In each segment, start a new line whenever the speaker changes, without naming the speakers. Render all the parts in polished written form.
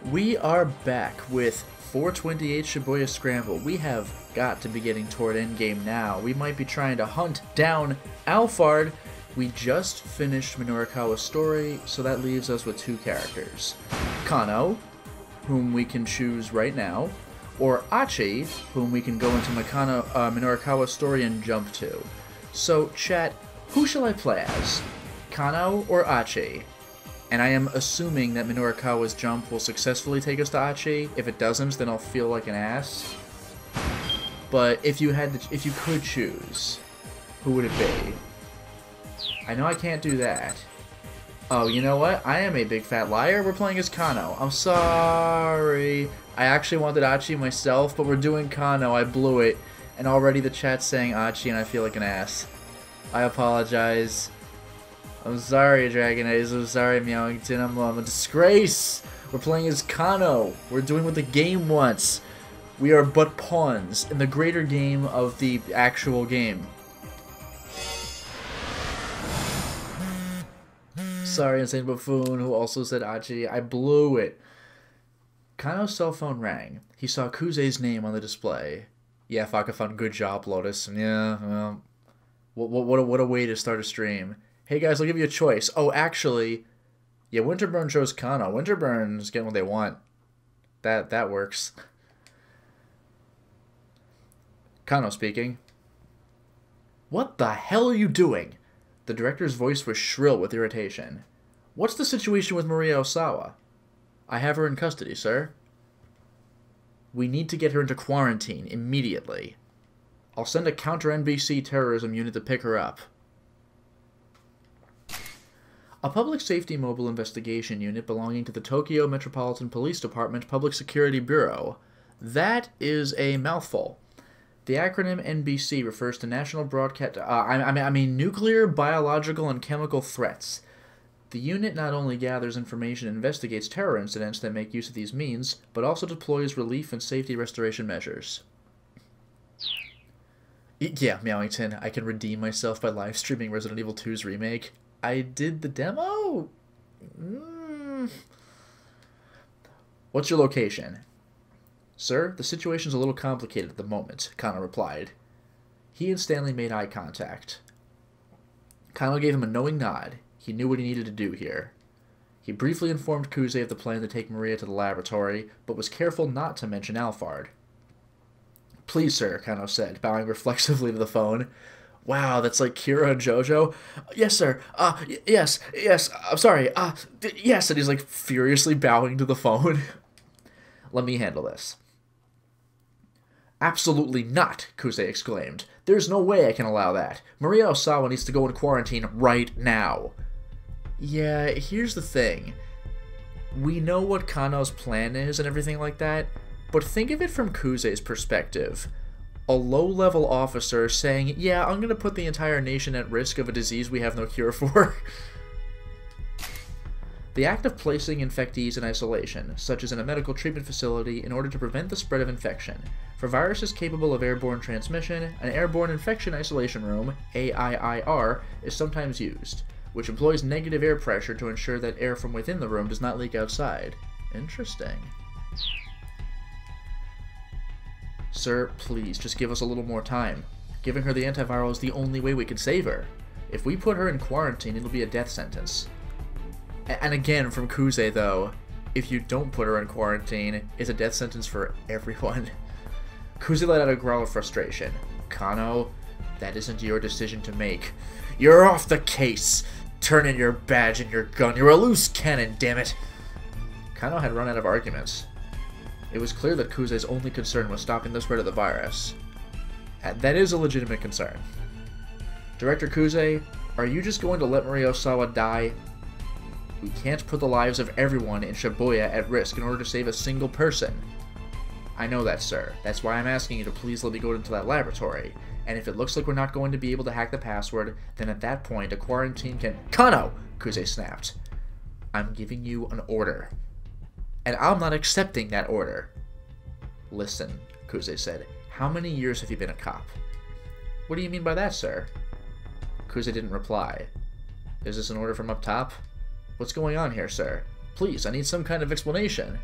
We are back with 428 Shibuya Scramble. We have got to be getting toward endgame now. We might be trying to hunt down Alphard. We just finished Minorikawa's story, so that leaves us with two characters. Cano, whom we can choose right now, or Achi, whom we can go into Minorikawa's story and jump to. So, chat, who shall I play as? Cano or Achi? And I am assuming that Minorikawa's jump will successfully take us to Achi. If it doesn't, then I'll feel like an ass. But if you could choose, who would it be? I know I can't do that. Oh, you know what? I am a big fat liar. We're playing as Cano. I'm sorry. I actually wanted Achi myself, but we're doing Cano. I blew it. And already the chat's saying Achi, and I feel like an ass. I apologize. I'm sorry, Dragon Ace. I'm sorry, Meowington. I'm a disgrace. We're playing as Cano. We're doing what the game wants. We are but pawns in the greater game of the actual game. Sorry, Insane Buffoon, who also said Achi. I blew it. Kano's cell phone rang. He saw Kuze's name on the display. Yeah, Fakafun, good job, Lotus. Yeah, well, what a way to start a stream. Hey guys, I'll give you a choice. Oh, actually, yeah, Winterburn chose Cano. Winterburn's getting what they want. That works. Cano speaking. What the hell are you doing? The director's voice was shrill with irritation. What's the situation with Maria Osawa? I have her in custody, sir. We need to get her into quarantine immediately. I'll send a counter-NBC terrorism unit to pick her up. A public safety mobile investigation unit belonging to the Tokyo Metropolitan Police Department Public Security Bureau. That is a mouthful. The acronym NBC refers to National Broadcast... nuclear, biological, and chemical threats. The unit not only gathers information and investigates terror incidents that make use of these means, but also deploys relief and safety restoration measures. Yeah, Meowington, I can redeem myself by live streaming Resident Evil 2's remake. I did the demo? What's your location? Sir, the situation's a little complicated at the moment, Cano replied. He and Stanley made eye contact. Cano gave him a knowing nod. He knew what he needed to do here. He briefly informed Kuze of the plan to take Maria to the laboratory, but was careful not to mention Alphard. Please, sir, Cano said, bowing reflexively to the phone. Wow, that's like Kira and JoJo. Yes, sir. Yes, I'm sorry. Yes, and he's like furiously bowing to the phone. Let me handle this. Absolutely not, Kuze exclaimed. There's no way I can allow that. Maria Osawa needs to go in quarantine right now. Yeah, here's the thing. We know what Kano's plan is and everything like that, but think of it from Kuze's perspective. A low-level officer saying, yeah, I'm going to put the entire nation at risk of a disease we have no cure for. The act of placing infectees in isolation, such as in a medical treatment facility, in order to prevent the spread of infection. For viruses capable of airborne transmission, an airborne infection isolation room, AIIR, is sometimes used, which employs negative air pressure to ensure that air from within the room does not leak outside. Interesting. Sir, please, just give us a little more time. Giving her the antiviral is the only way we can save her. If we put her in quarantine, it'll be a death sentence. And again, from Kuze, though, if you don't put her in quarantine, it's a death sentence for everyone. Kuze let out a growl of frustration. Cano, that isn't your decision to make. You're off the case! Turn in your badge and your gun. You're a loose cannon, dammit! Cano had run out of arguments. It was clear that Kuze's only concern was stopping the spread of the virus. And that is a legitimate concern. Director Kuze, are you just going to let Maria Osawa die? We can't put the lives of everyone in Shibuya at risk in order to save a single person. I know that, sir. That's why I'm asking you to please let me go into that laboratory. And if it looks like we're not going to be able to hack the password, then at that point a quarantine can— Cano! Kuze snapped. I'm giving you an order. And I'm not accepting that order. Listen, Kuze said. How many years have you been a cop? What do you mean by that, sir? Kuze didn't reply. Is this an order from up top? What's going on here, sir? Please, I need some kind of explanation.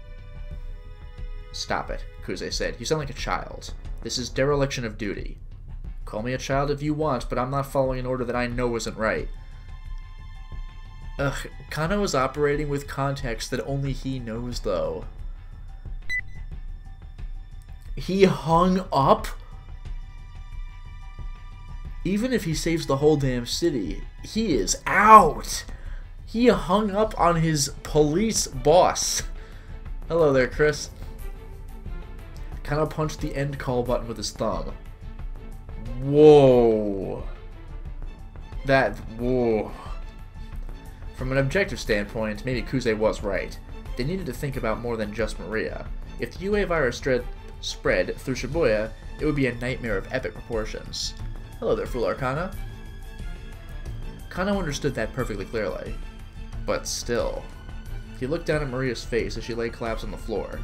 Stop it, Kuze said. You sound like a child. This is dereliction of duty. Call me a child if you want, but I'm not following an order that I know isn't right. Ugh, Cano is operating with context that only he knows, though. He hung up? Even if he saves the whole damn city, he is out! He hung up on his police boss. Hello there, Chris. Cano punched the end call button with his thumb. Whoa. Whoa. From an objective standpoint, maybe Kuze was right. They needed to think about more than just Maria. If the UA virus spread through Shibuya, it would be a nightmare of epic proportions. Hello there, Fool Arcana. Cano understood that perfectly clearly. But still, he looked down at Maria's face as she lay collapsed on the floor.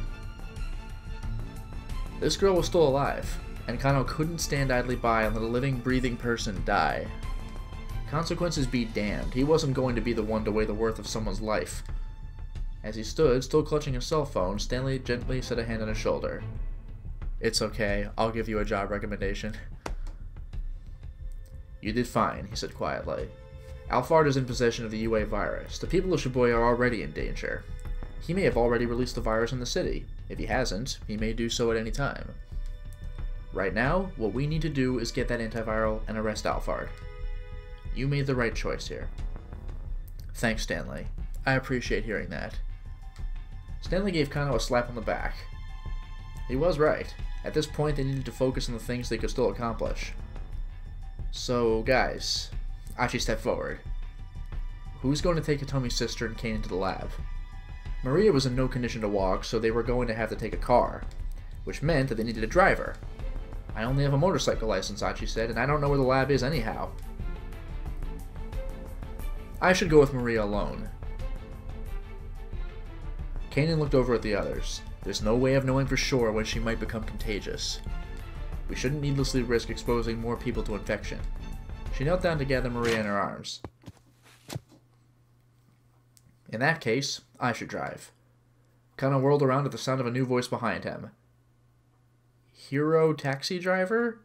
This girl was still alive, and Cano couldn't stand idly by and let a living, breathing person die. Consequences be damned, he wasn't going to be the one to weigh the worth of someone's life. As he stood, still clutching his cell phone, Stanley gently set a hand on his shoulder. It's okay, I'll give you a job recommendation. You did fine, he said quietly. Alphard is in possession of the UA virus. The people of Shibuya are already in danger. He may have already released the virus in the city. If he hasn't, he may do so at any time. Right now, what we need to do is get that antiviral and arrest Alphard. You made the right choice here. Thanks, Stanley. I appreciate hearing that. Stanley gave Cano a slap on the back. He was right. At this point, they needed to focus on the things they could still accomplish. So, guys, Achi stepped forward. Who's going to take Hitomi's sister and Kane into the lab? Maria was in no condition to walk, so they were going to have to take a car, which meant that they needed a driver. I only have a motorcycle license, Achi said, and I don't know where the lab is anyhow. I should go with Maria alone. Kanan looked over at the others. There's no way of knowing for sure when she might become contagious. We shouldn't needlessly risk exposing more people to infection. She knelt down to gather Maria in her arms. In that case, I should drive. Cano whirled around at the sound of a new voice behind him. Hero taxi driver?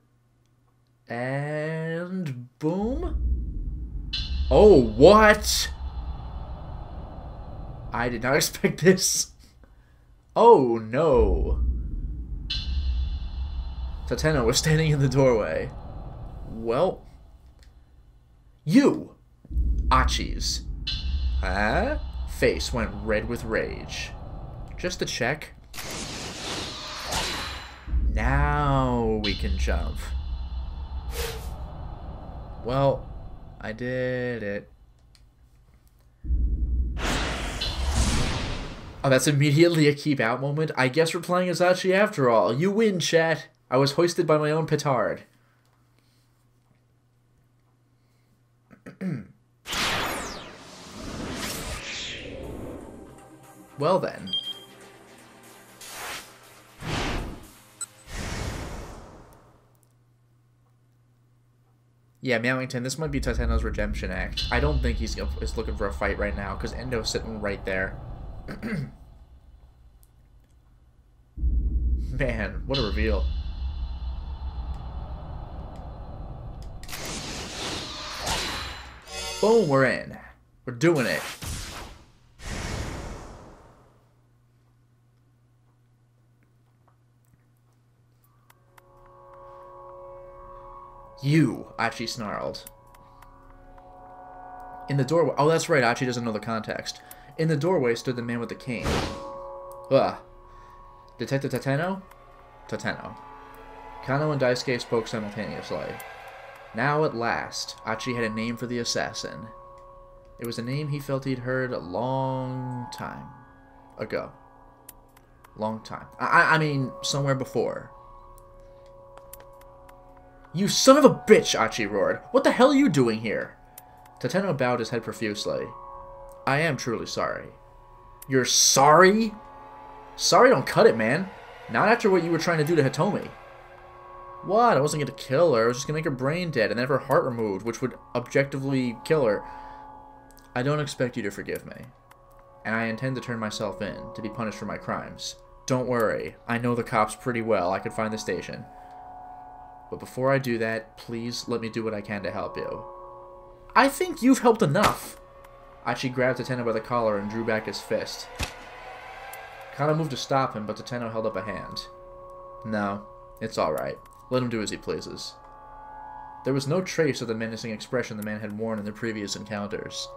And boom? Oh, what? I did not expect this. Oh, no. Teno was standing in the doorway. Well. You! Achi's. Huh? Face went red with rage. Just to check. Now we can jump. Well, I did it. Oh, that's immediately a keep out moment? I guess we're playing as Achi after all. You win, chat. I was hoisted by my own petard. Well then. Yeah, Meowington, this might be Teno's redemption act. I don't think he's looking for a fight right now, because Endo's sitting right there. Man, what a reveal. Boom, we're in. We're doing it. You, Achi snarled. In the doorway. Oh, that's right, Achi doesn't know the context. In the doorway stood the man with the cane. Ugh. Detective Teno? Teno. Cano and Daisuke spoke simultaneously. Now, at last, Achi had a name for the assassin. It was a name he felt he'd heard a long time ago. Long time. I mean, somewhere before. You son of a bitch, Achi roared. What the hell are you doing here? Teno bowed his head profusely. I am truly sorry. You're sorry? Sorry don't cut it, man. Not after what you were trying to do to Hitomi. What? I wasn't going to kill her. I was just going to make her brain dead and have her heart removed, which would objectively kill her. I don't expect you to forgive me. And I intend to turn myself in, to be punished for my crimes. Don't worry. I know the cops pretty well. I can find the station. But before I do that, please let me do what I can to help you. I think you've helped enough. Achi grabbed Teno by the collar and drew back his fist. Cano moved to stop him, but Teno held up a hand. No, it's alright. Let him do as he pleases. There was no trace of the menacing expression the man had worn in their previous encounters.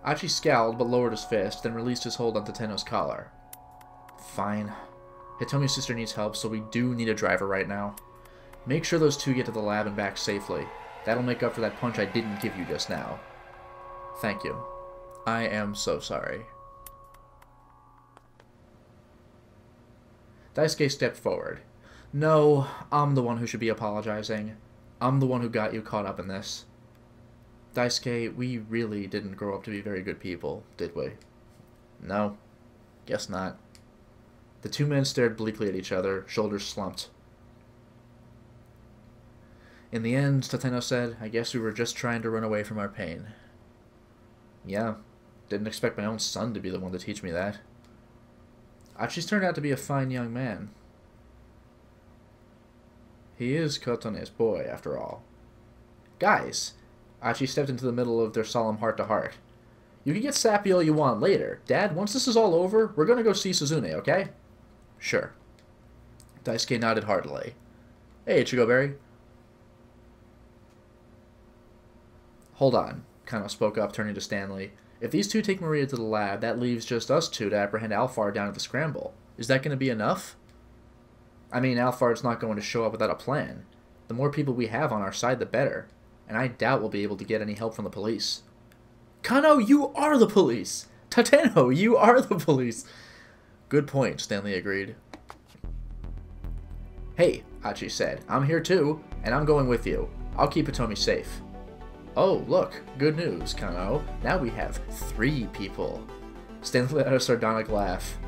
Achi scowled, but lowered his fist, then released his hold on Teno's collar. Fine. Hitomi's sister needs help, so we do need a driver right now. Make sure those two get to the lab and back safely. That'll make up for that punch I didn't give you just now. Thank you. I am so sorry. Daisuke stepped forward. No, I'm the one who should be apologizing. I'm the one who got you caught up in this. Daisuke, we really didn't grow up to be very good people, did we? No. Guess not. The two men stared bleakly at each other, shoulders slumped. In the end, Teno said, I guess we were just trying to run away from our pain. Yeah, didn't expect my own son to be the one to teach me that. Achi's turned out to be a fine young man. He is Kotone's boy, after all. Guys, Achi stepped into the middle of their solemn heart-to-heart. You can get sappy all you want later. Dad, once this is all over, we're gonna go see Suzune, okay? Sure. Daisuke nodded heartily. Hey, Ichigo-berry. Hold on, Cano spoke up, turning to Stanley. If these two take Maria to the lab, that leaves just us two to apprehend Alphard down at the Scramble. Is that going to be enough? I mean, Alphard's not going to show up without a plan. The more people we have on our side, the better. And I doubt we'll be able to get any help from the police. Cano, you are the police! Teno, you are the police! Good point, Stanley agreed. Hey, Achi said, I'm here too, and I'm going with you. I'll keep Hitomi safe. Oh, look, good news, Cano. Now we have 3 people. Stanley let out a sardonic laugh.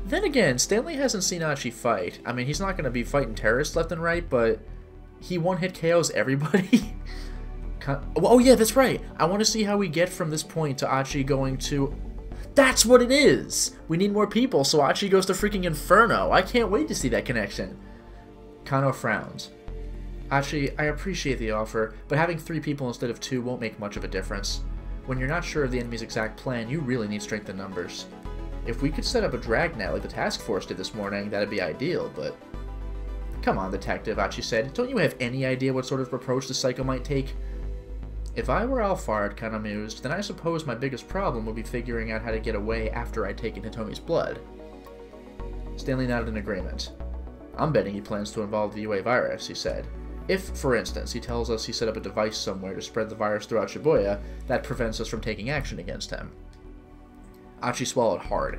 Then again, Stanley hasn't seen Achi fight. I mean, he's not going to be fighting terrorists left and right, but he one-hit KOs everybody. Oh yeah, that's right. I want to see how we get from this point to Achi going to... That's what it is! We need more people, so Achi goes to freaking Inferno. I can't wait to see that connection. Cano frowned. Achi, I appreciate the offer, but having 3 people instead of 2 won't make much of a difference. When you're not sure of the enemy's exact plan, you really need strength in numbers. If we could set up a dragnet like the task force did this morning, that'd be ideal, but... Come on, detective, Achi said. Don't you have any idea what sort of approach the Psycho might take? If I were Alphard, Cano mused, then I suppose my biggest problem would be figuring out how to get away after I'd taken Hitomi's blood. Stanley nodded in agreement. I'm betting he plans to involve the UA virus, he said. If, for instance, he tells us he set up a device somewhere to spread the virus throughout Shibuya, that prevents us from taking action against him. Achi swallowed hard.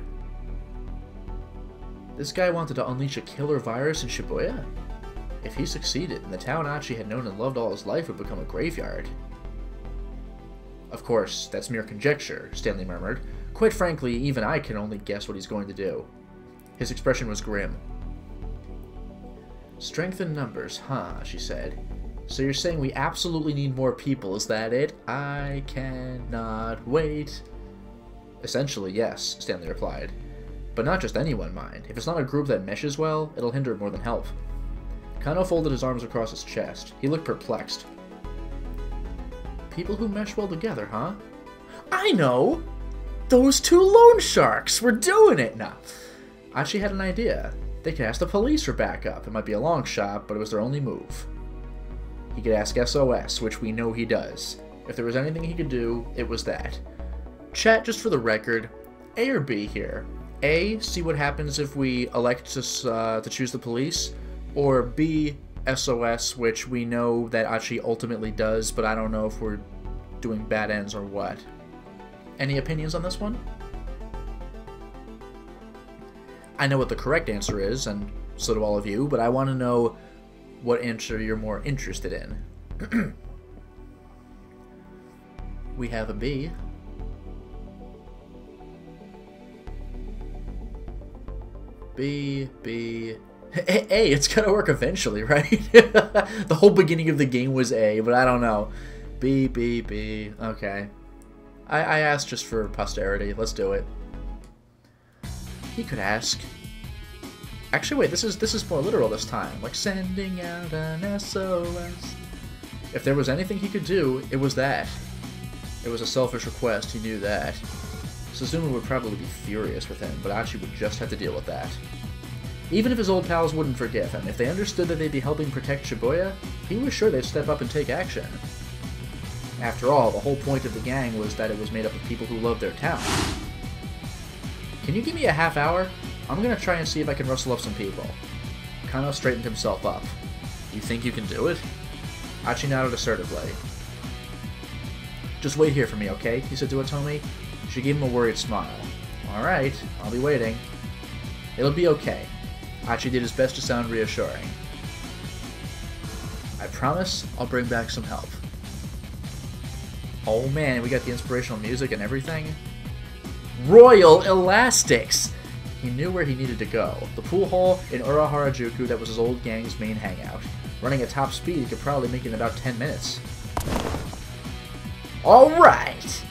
This guy wanted to unleash a killer virus in Shibuya? If he succeeded, then the town Achi had known and loved all his life would become a graveyard. Of course, that's mere conjecture, Stanley murmured. Quite frankly, even I can only guess what he's going to do. His expression was grim. Strength in numbers, huh, she said. So you're saying we absolutely need more people, is that it? I cannot wait. Essentially, yes, Stanley replied. But not just anyone, mind. If it's not a group that meshes well, it'll hinder more than help. Cano folded his arms across his chest. He looked perplexed. People who mesh well together, huh? I know! Those 2 loan sharks! We're doing it now! Achi had an idea. They could ask the police for backup. It might be a long shot, but it was their only move. He could ask SOS, which we know he does. If there was anything he could do, it was that. Chat, just for the record, A or B here. A, see what happens if we elect to choose the police, or B, SOS, which we know that Achi ultimately does, but I don't know if we're doing bad ends or what. Any opinions on this one? I know what the correct answer is, and so do all of you, but I want to know what answer you're more interested in. We have a B. B. A, it's gonna work eventually, right? The whole beginning of the game was A, but I don't know. B. Okay. I asked just for posterity. Let's do it. he could ask... Actually, wait, this is more literal this time. Like, sending out an SOS. If there was anything he could do, it was that. It was a selfish request, he knew that. Suzumu would probably be furious with him, but Achi would just have to deal with that. Even if his old pals wouldn't forgive him, if they understood that they'd be helping protect Shibuya, he was sure they'd step up and take action. After all, the whole point of the gang was that it was made up of people who loved their town. Can you give me a half hour? I'm gonna try and see if I can rustle up some people. Cano straightened himself up. You think you can do it? Achi nodded assertively. Just wait here for me, okay? He said to Otomi. She gave him a worried smile. Alright, I'll be waiting. It'll be okay. Achi did his best to sound reassuring. I promise I'll bring back some help. Oh man, we got the inspirational music and everything. Royal Elastics! He knew where he needed to go. The pool hall in Uraharajuku that was his old gang's main hangout. Running at top speed, he could probably make it in about 10 minutes. Alright!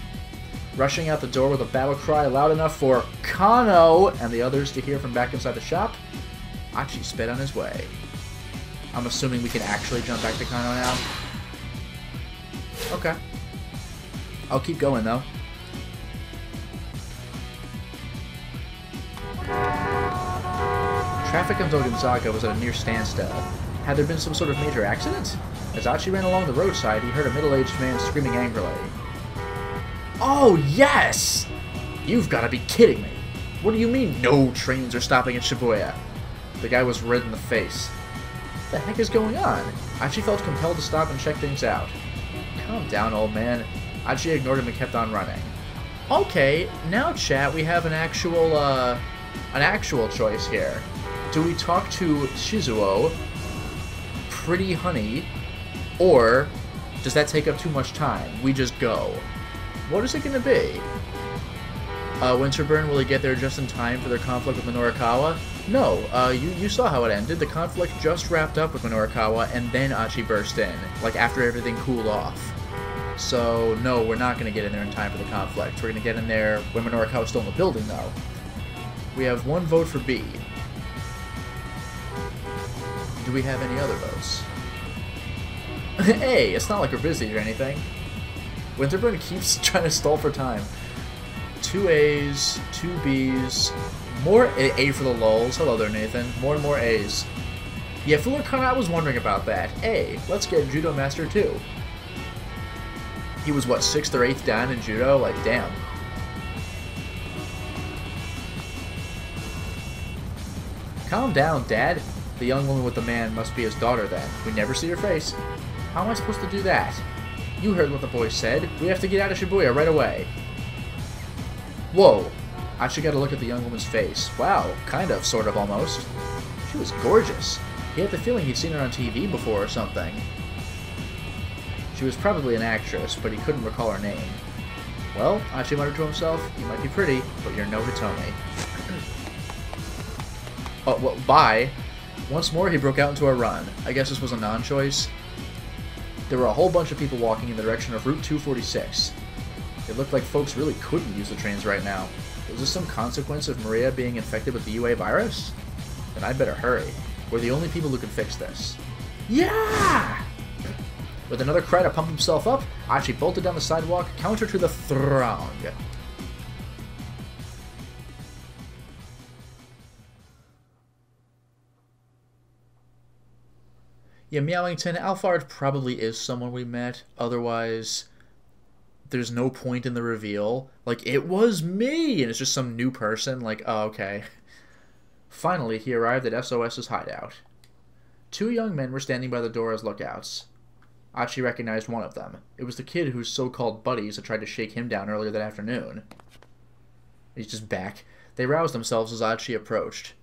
Rushing out the door with a battle cry loud enough for Cano and the others to hear from back inside the shop, Achi sped on his way. I'm assuming we can actually jump back to Cano now. Okay. I'll keep going, though. Traffic on Gonzaga was at a near standstill. Had there been some sort of major accident? As Achi ran along the roadside, he heard a middle-aged man screaming angrily. Oh, yes! You've got to be kidding me. What do you mean no trains are stopping at Shibuya? The guy was red in the face. What the heck is going on? Achi felt compelled to stop and check things out. Calm down, old man. Achi ignored him and kept on running. Okay, now chat, we have an actual choice here. Do we talk to Shizuo, Pretty Honey, or does that take up too much time? We just go. What is it going to be? Winterburn, will he get there just in time for their conflict with Minorikawa? No, you saw how it ended. The conflict just wrapped up with Minorikawa, and then Achi burst in, like after everything cooled off. So, no, we're not going to get in there in time for the conflict. We're going to get in there when Minorikawa's still in the building, though. We have one vote for B. Do we have any other votes? Hey, it's not like we're busy or anything. Winterburn keeps trying to stall for time. 2 A's, 2 B's, more A for the lulz. Hello there, Nathan. More and more A's. Yeah, Fuller Khan, I was wondering about that. A, let's get Judo Master 2. He was, what, 6th or 8th down in Judo? Like, damn. Calm down, Dad. The young woman with the man must be his daughter, then. We never see her face. How am I supposed to do that? You heard what the boy said. We have to get out of Shibuya right away. Whoa. Achi got a look at the young woman's face. Wow, kind of, sort of, almost. She was gorgeous. He had the feeling he'd seen her on TV before or something. She was probably an actress, but he couldn't recall her name. Well, Achi muttered to himself, you might be pretty, but you're no Hitomi. Oh, well, bye. Once more, he broke out into a run. I guess this was a non-choice. There were a whole bunch of people walking in the direction of Route 246. It looked like folks really couldn't use the trains right now. Was this some consequence of Maria being infected with the UA virus? Then I'd better hurry. We're the only people who can fix this. Yeah! With another cry to pump himself up, Achi bolted down the sidewalk, counter to the throng. Yeah, Meowington, Alphard probably is someone we met. Otherwise, there's no point in the reveal. Like, it was me! And it's just some new person. Like, oh, okay. Finally, he arrived at SOS's hideout. 2 young men were standing by the door as lookouts. Achi recognized one of them. It was the kid whose so-called buddies had tried to shake him down earlier that afternoon. He's just back. They roused themselves as Achi approached.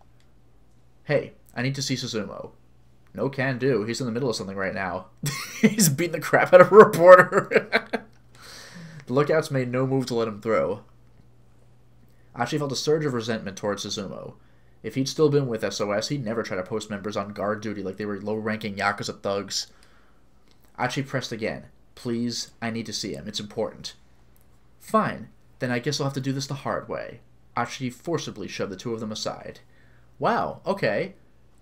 Hey, I need to see Suzumu. No can do. He's in the middle of something right now. He's beating the crap out of a reporter. The lookouts made no move to let him through. Achi felt a surge of resentment towards Suzumu. If he'd still been with SOS, he'd never try to post members on guard duty like they were low-ranking Yakuza thugs. Achi pressed again. Please, I need to see him. It's important. Fine. Then I guess I'll have to do this the hard way. Achi forcibly shoved the two of them aside. Wow, okay.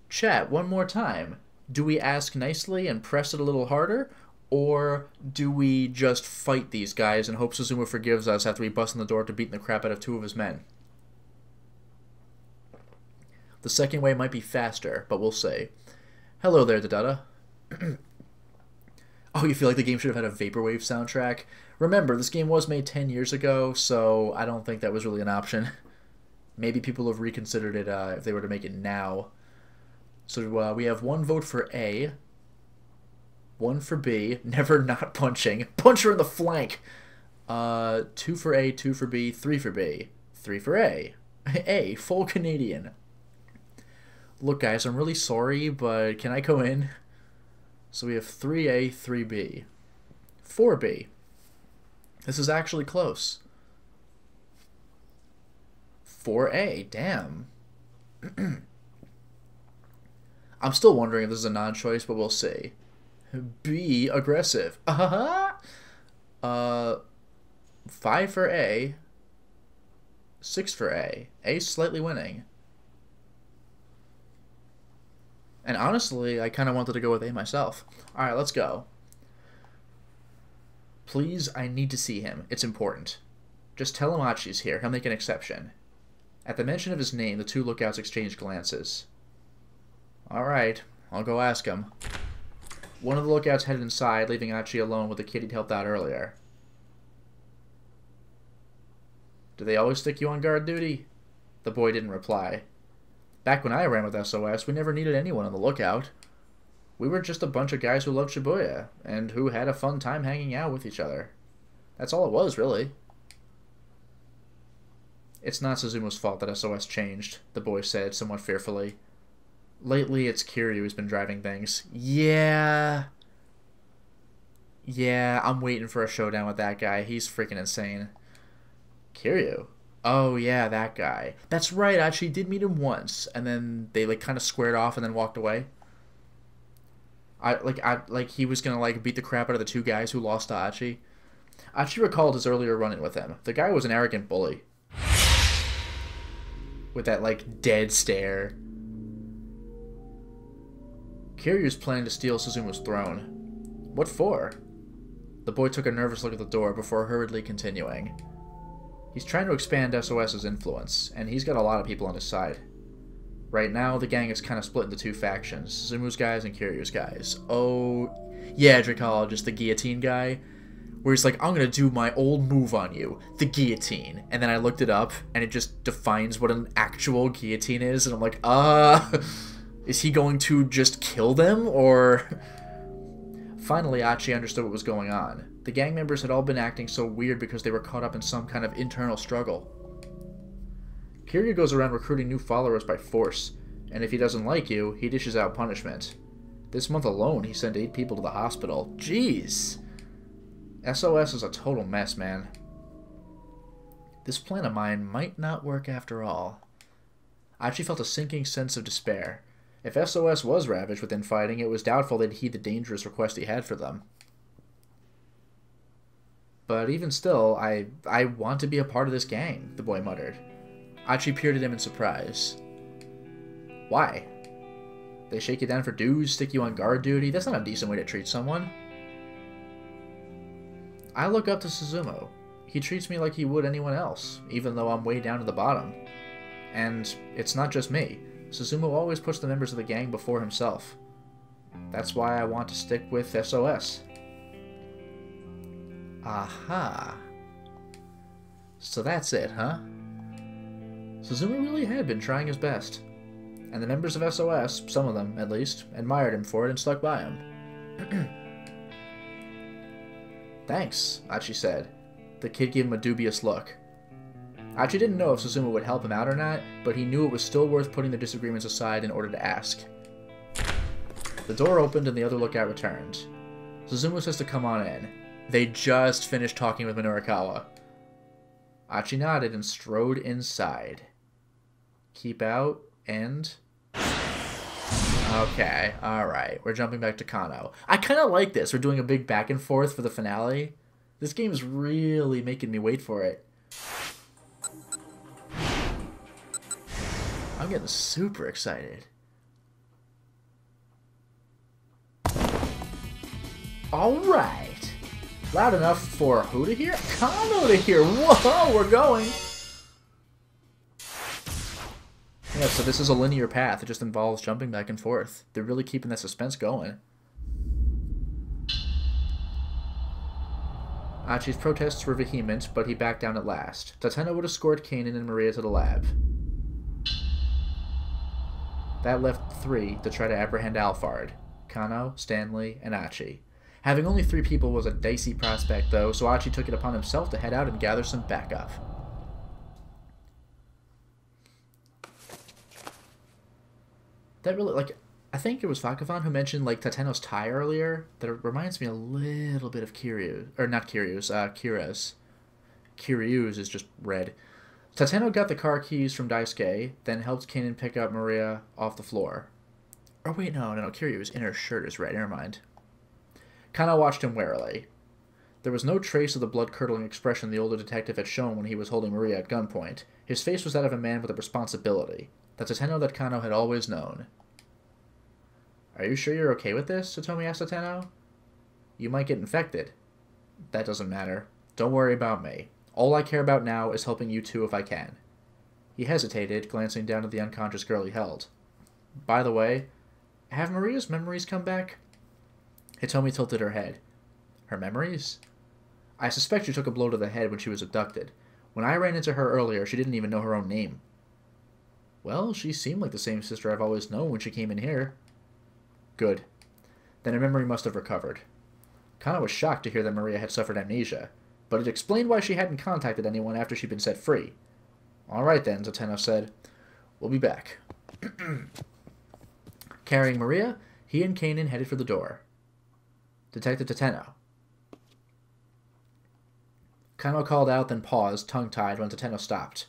Chat, one more time. Do we ask nicely and press it a little harder? Or do we just fight these guys and hope Suzumu forgives us after we bust in the door after beating the crap out of two of his men? The second way might be faster, but we'll see. Hello there, Dada. Oh, you feel like the game should have had a Vaporwave soundtrack? Remember, this game was made 10 years ago, so I don't think that was really an option. Maybe people have reconsidered it if they were to make it now. So we have one vote for A, one for B, never not punching. Punch her in the flank! 2 for A, 2 for B, 3 for B, 3 for A. A, full Canadian. Look, guys, I'm really sorry, but can I go in? So we have 3A, 3B, 4B. This is actually close. 4A, damn. I'm still wondering if this is a non-choice, but we'll see. B, aggressive. 5 for A, 6 for A. A slightly winning. And honestly, I kind of wanted to go with A myself. Alright, let's go. Please, I need to see him. It's important. Just tell him Achi's here. He'll make an exception. At the mention of his name, the two lookouts exchange glances. Alright, I'll go ask him. One of the lookouts headed inside, leaving Achi alone with the kid he'd helped out earlier. Do they always stick you on guard duty? The boy didn't reply. Back when I ran with SOS, we never needed anyone on the lookout. We were just a bunch of guys who loved Shibuya, and who had a fun time hanging out with each other. That's all it was, really. It's not Suzumu's fault that SOS changed, the boy said, somewhat fearfully. Lately, it's Kiryu who's been driving things. Yeah, I'm waiting for a showdown with that guy. He's freaking insane. Kiryu? Oh, yeah, that guy. That's right, I actually did meet him once, and then they, like, kind of squared off and then walked away. Like, he was gonna, like, beat the crap out of the two guys who lost to Achi. Achi recalled his earlier run-in with him. The guy was an arrogant bully. With that, like, dead stare. Kiryu's planning to steal Suzumu's throne. What for? The boy took a nervous look at the door before hurriedly continuing. He's trying to expand SOS's influence, and he's got a lot of people on his side. Right now, the gang is kind of split into two factions, Suzumu's guys and Kiryu's guys. Oh, yeah, Dracologist, the guillotine guy, where he's like, I'm gonna do my old move on you, the guillotine. And then I looked it up, and it just defines what an actual guillotine is, and I'm like, is he going to just kill them, or... Finally, Achi understood what was going on. The gang members had all been acting so weird because they were caught up in some kind of internal struggle. Kiryu goes around recruiting new followers by force, and if he doesn't like you, he dishes out punishment. This month alone, he sent 8 people to the hospital. Jeez! SOS is a total mess, man. This plan of mine might not work after all. Achi felt a sinking sense of despair. If SOS was ravaged with infighting, it was doubtful they'd heed the dangerous request he had for them. But even still, I want to be a part of this gang, the boy muttered. Achi peered at him in surprise. Why? They shake you down for dues, stick you on guard duty? That's not a decent way to treat someone. I look up to Suzumu. He treats me like he would anyone else, even though I'm way down to the bottom. And it's not just me. Suzumu always puts the members of the gang before himself. That's why I want to stick with SOS. Aha. So that's it, huh? Suzumu really had been trying his best. And the members of SOS, some of them at least, admired him for it and stuck by him. Thanks, Achi said. The kid gave him a dubious look. Achi didn't know if Suzumu would help him out or not, but he knew it was still worth putting the disagreements aside in order to ask. The door opened and the other lookout returned. Suzumu says to come on in. They just finished talking with Minorikawa. Achi nodded and strode inside. Keep out and... Okay, alright. We're jumping back to Cano. I kind of like this. We're doing a big back and forth for the finale. This game is really making me wait for it. I'm getting super excited. Alright. Loud enough for who to hear? Cano to hear. Whoa, we're going. Yeah, so this is a linear path. It just involves jumping back and forth. They're really keeping that suspense going. Achi's protests were vehement, but he backed down at last. Teno would escort Kanan and Maria to the lab. That left 3 to try to apprehend Alphard. Cano, Stanley, and Achi. Having only 3 people was a dicey prospect, though, so Achi took it upon himself to head out and gather some backup. That really, like, I think it was Fakavan who mentioned, like, Tateno's tie earlier. That it reminds me a little bit of Kiryu. Or not Kiryu's, Kira's. Kiryu's is just red. Teno got the car keys from Daisuke, then helped Kanan pick up Maria off the floor. Oh, wait, no, Kiryu's inner shirt is red, never mind. Cano watched him warily. There was no trace of the blood-curdling expression the older detective had shown when he was holding Maria at gunpoint. His face was that of a man with a responsibility. The Teno that Cano had always known. Are you sure you're okay with this? Satomi asked Teno. You might get infected. That doesn't matter. Don't worry about me. All I care about now is helping you two if I can. He hesitated, glancing down at the unconscious girl he held. By the way, have Maria's memories come back? Hitomi tilted her head. Her memories? I suspect she took a blow to the head when she was abducted. When I ran into her earlier, she didn't even know her own name. Well, she seemed like the same sister I've always known when she came in here. Good. Then her memory must have recovered. Cano was shocked to hear that Maria had suffered amnesia, but it explained why she hadn't contacted anyone after she'd been set free. All right then, Teno said. We'll be back. Carrying Maria, he and Kanan headed for the door. Detective Teno. Cano called out, then paused, tongue-tied, when Teno stopped.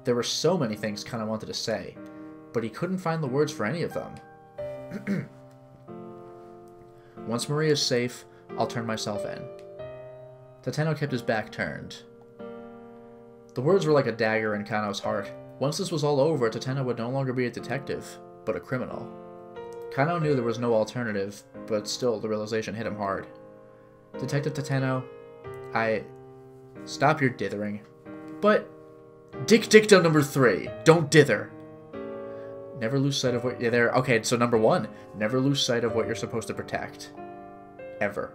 There were so many things Cano wanted to say, but he couldn't find the words for any of them. Once Maria's safe, I'll turn myself in. Teno kept his back turned. The words were like a dagger in Cano's heart. Once this was all over, Teno would no longer be a detective, but a criminal. Cano knew there was no alternative, but still the realization hit him hard. Detective Teno, Stop your dithering. But... Dictum number 3. Don't dither. Never lose sight of what you're there. Okay, so number 1. Never lose sight of what you're supposed to protect. Ever.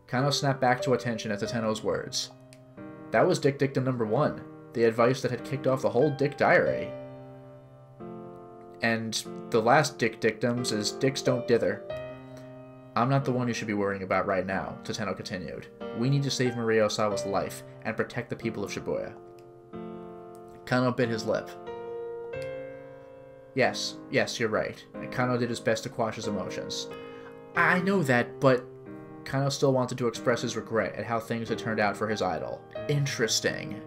Cano snapped back to attention at Teno's words. That was dictum number 1. The advice that had kicked off the whole Dick diary. And the last dictums is dicks don't dither. I'm not the one you should be worrying about right now, Teno continued. We need to save Maria Osawa's life and protect the people of Shibuya. Cano bit his lip. Yes, you're right. And Cano did his best to quash his emotions. I know that, but... Cano still wanted to express his regret at how things had turned out for his idol. Interesting.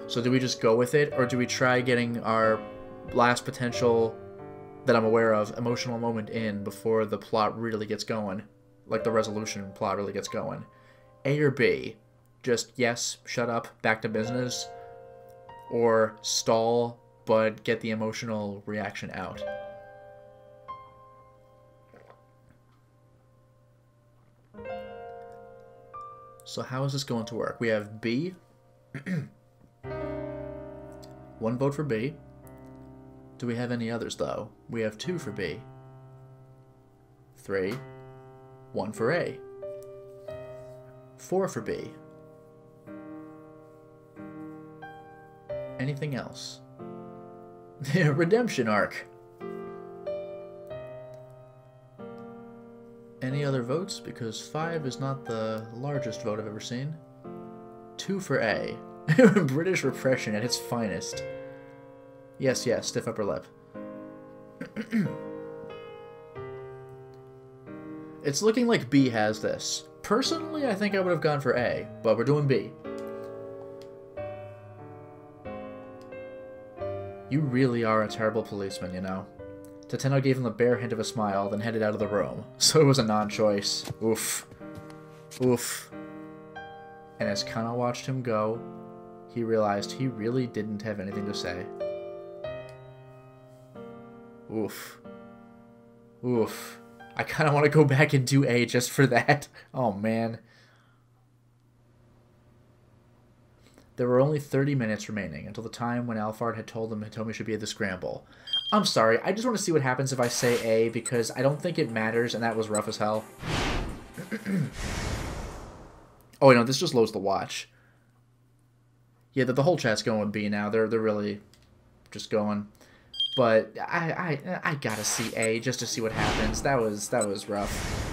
So do we just go with it, or do we try getting our last potential, that I'm aware of, emotional moment in before the plot really gets going? Like the resolution plot really gets going. A or B? Just yes, shut up, back to business? Or stall, but get the emotional reaction out? So how is this going to work? We have B. 1 vote for B. Do we have any others, though? We have 2 for B. 3. 1 for A. 4 for B. Anything else? Redemption arc. Any other votes? Because 5 is not the largest vote I've ever seen. 2 for A. British repression at its finest. Yes, stiff upper lip. It's looking like B has this. Personally, I think I would have gone for A, but we're doing B. You really are a terrible policeman, you know. Teno gave him the bare hint of a smile, then headed out of the room. So it was a non-choice. Oof. Oof. And as Cano watched him go, he realized he really didn't have anything to say. Oof. Oof. I kind of want to go back and do A just for that. Oh, man. There were only 30 minutes remaining until the time when Alphard had told them Hitomi should be at the scramble. I'm sorry, I just want to see what happens if I say A, because I don't think it matters, and that was rough as hell. Oh, wait, no, this just loads the watch. Yeah, the whole chat's going with B now. They're really just going. But I gotta see A just to see what happens. That was rough.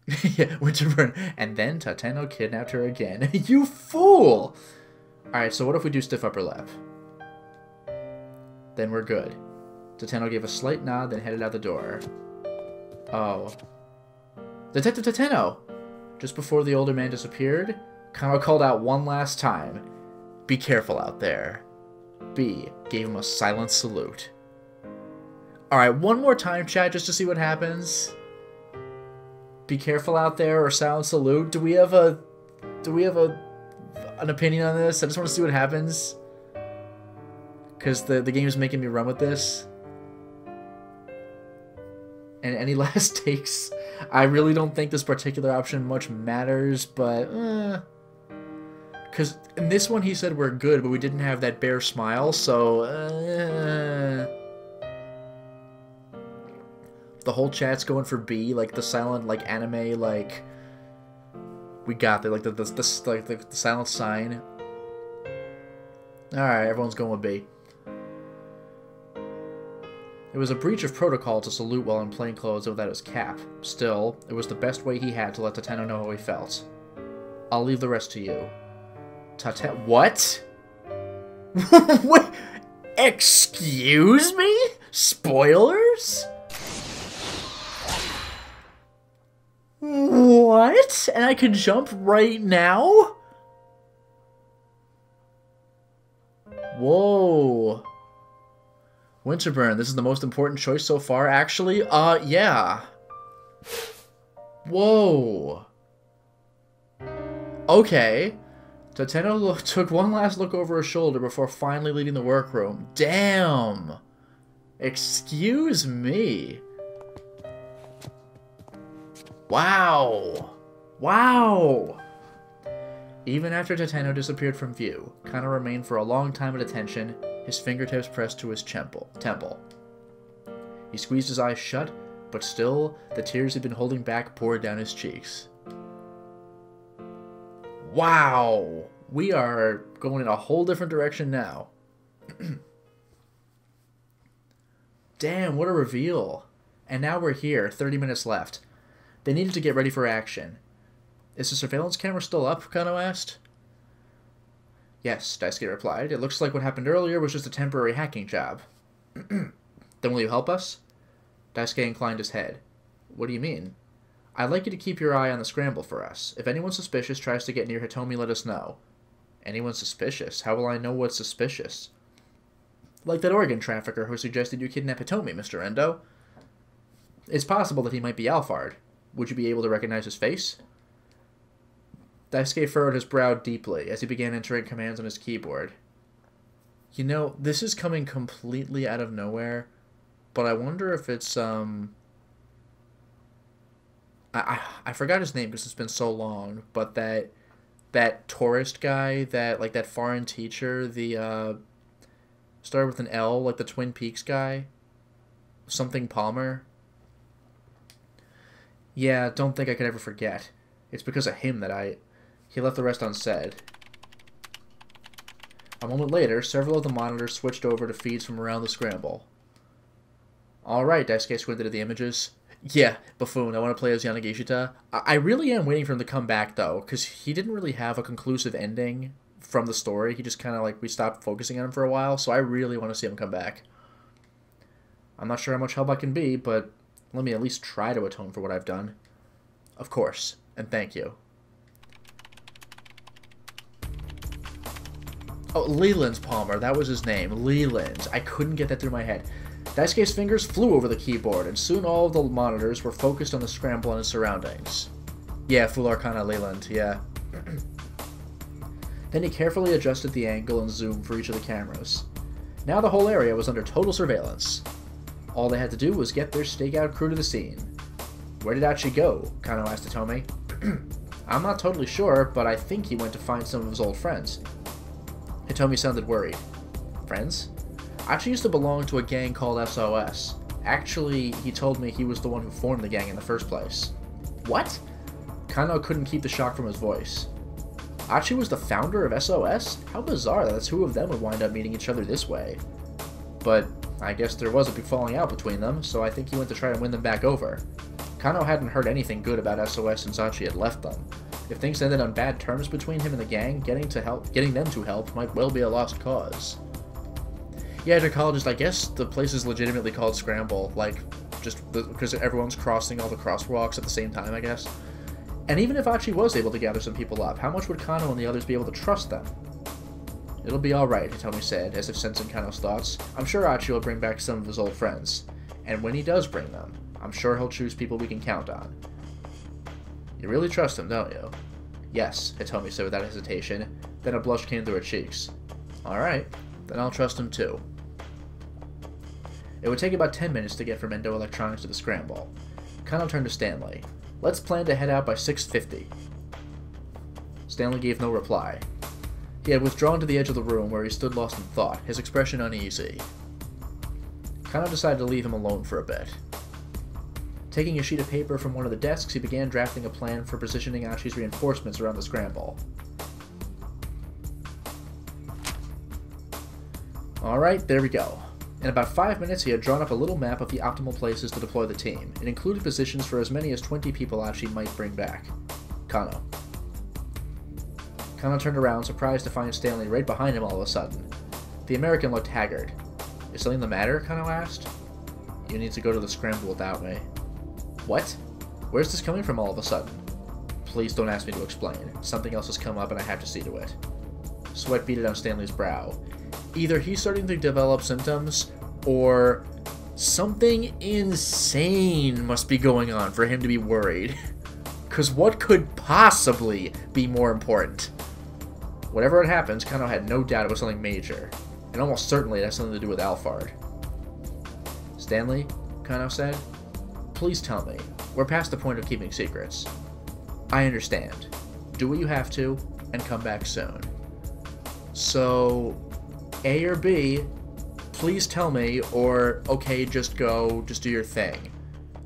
Yeah, Winterburn. And then Teno kidnapped her again. You fool! Alright, so what if we do stiff upper lip? Then we're good. Teno gave a slight nod, then headed out the door. Oh. Detective Teno! Just before the older man disappeared, Cano called out one last time. Be careful out there. B gave him a silent salute. Alright, one more time, chat, just to see what happens. Be careful out there, or silent salute. Do we have an opinion on this? I just want to see what happens. Because the game is making me run with this. And any last takes? I really don't think this particular option much matters, but because in this one he said we're good, but we didn't have that bear smile, so the whole chat's going for B, like the silent, like anime, like we got there, like the silent sign. All right, everyone's going with B. It was a breach of protocol to salute while in plain clothes without his cap. Still, it was the best way he had to let Teno know how he felt. I'll leave the rest to you. What? What? Excuse me? Spoilers? What? And I can jump right now? Whoa. Winterburn, this is the most important choice so far, actually? Yeah. Whoa. Okay. Teno took one last look over her shoulder before finally leaving the workroom. Damn. Excuse me. Wow. Wow. Even after Teno disappeared from view, Cano remained for a long time at attention, his fingertips pressed to his temple. He squeezed his eyes shut, but still, the tears he'd been holding back poured down his cheeks. Wow! We are going in a whole different direction now. Damn, what a reveal. And now we're here, 30 minutes left. They needed to get ready for action. Is the surveillance camera still up? Cano asked. Yes, Daisuke replied. It looks like what happened earlier was just a temporary hacking job. Then will you help us? Daisuke inclined his head. What do you mean? I'd like you to keep your eye on the scramble for us. If anyone suspicious tries to get near Hitomi, let us know. Anyone suspicious? How will I know what's suspicious? Like that organ trafficker who suggested you kidnap Hitomi, Mr. Endo. It's possible that he might be Alphard. Would you be able to recognize his face? Daisuke furrowed his brow deeply as he began entering commands on his keyboard. You know, this is coming completely out of nowhere, but I wonder if it's, I forgot his name because it's been so long, but that tourist guy, that foreign teacher, the, started with an L, like the Twin Peaks guy, something Palmer. Yeah, don't think I could ever forget. It's because of him that he left the rest unsaid. A moment later, several of the monitors switched over to feeds from around the scramble. Alright, Daisuke squinted at the images. Yeah, buffoon, I want to play as Yanagishita. I really am waiting for him to come back, though, because he didn't really have a conclusive ending from the story. He just kind of, we stopped focusing on him for a while, so I really want to see him come back. I'm not sure how much help I can be, but let me at least try to atone for what I've done. Of course, and thank you. Oh, Leland's Palmer, that was his name. Leland. I couldn't get that through my head. Daisuke's fingers flew over the keyboard, and soon all of the monitors were focused on the scramble and its surroundings. Yeah, Full Arcana Leland, yeah. Then he carefully adjusted the angle and zoom for each of the cameras. Now the whole area was under total surveillance. All they had to do was get their stakeout crew to the scene. Where did Achi go? Cano asked Hitomi. I'm not totally sure, but I think he went to find some of his old friends. Hitomi sounded worried. Friends? Achi used to belong to a gang called SOS. Actually, he told me he was the one who formed the gang in the first place. What? Cano couldn't keep the shock from his voice. Achi was the founder of SOS? How bizarre that the two of them would wind up meeting each other this way. But I guess there was a big falling out between them, so I think he went to try to win them back over. Cano hadn't heard anything good about SOS since Achi had left them. If things ended on bad terms between him and the gang, getting them to help might well be a lost cause. Yeah, gynecologist, I guess the place is legitimately called Scramble, like, just because everyone's crossing all the crosswalks at the same time, I guess. And even if Achi was able to gather some people up, how much would Cano and the others be able to trust them? It'll be alright, Hitomi said, as if sensing Cano's thoughts. I'm sure Achi will bring back some of his old friends. And when he does bring them, I'm sure he'll choose people we can count on. You really trust him, don't you? Yes, Hitomi said without hesitation. Then a blush came to her cheeks. Alright, then I'll trust him too. It would take about 10 minutes to get from Endo Electronics to the Scramble. Cano turned to Stanley. Let's plan to head out by 6:50. Stanley gave no reply. He had withdrawn to the edge of the room where he stood lost in thought, his expression uneasy. Cano decided to leave him alone for a bit. Taking a sheet of paper from one of the desks, he began drafting a plan for positioning Achi's reinforcements around the Scramble. Alright, there we go. In about 5 minutes, he had drawn up a little map of the optimal places to deploy the team. It included positions for as many as 20 people Achi might bring back. Cano. Cano turned around, surprised to find Stanley right behind him all of a sudden. The American looked haggard. Is something the matter? Cano asked. You need to go to the Scramble without me. What? Where's this coming from all of a sudden? Please don't ask me to explain. Something else has come up and I have to see to it. Sweat beaded on Stanley's brow. Either he's starting to develop symptoms, or something insane must be going on for him to be worried. Because what could possibly be more important? Whatever had happened, Cano had no doubt it was something major, and almost certainly it has something to do with Alphard. Stanley, Cano said, please tell me. We're past the point of keeping secrets. I understand. Do what you have to, and come back soon. So, A or B, please tell me, or okay, just go, just do your thing.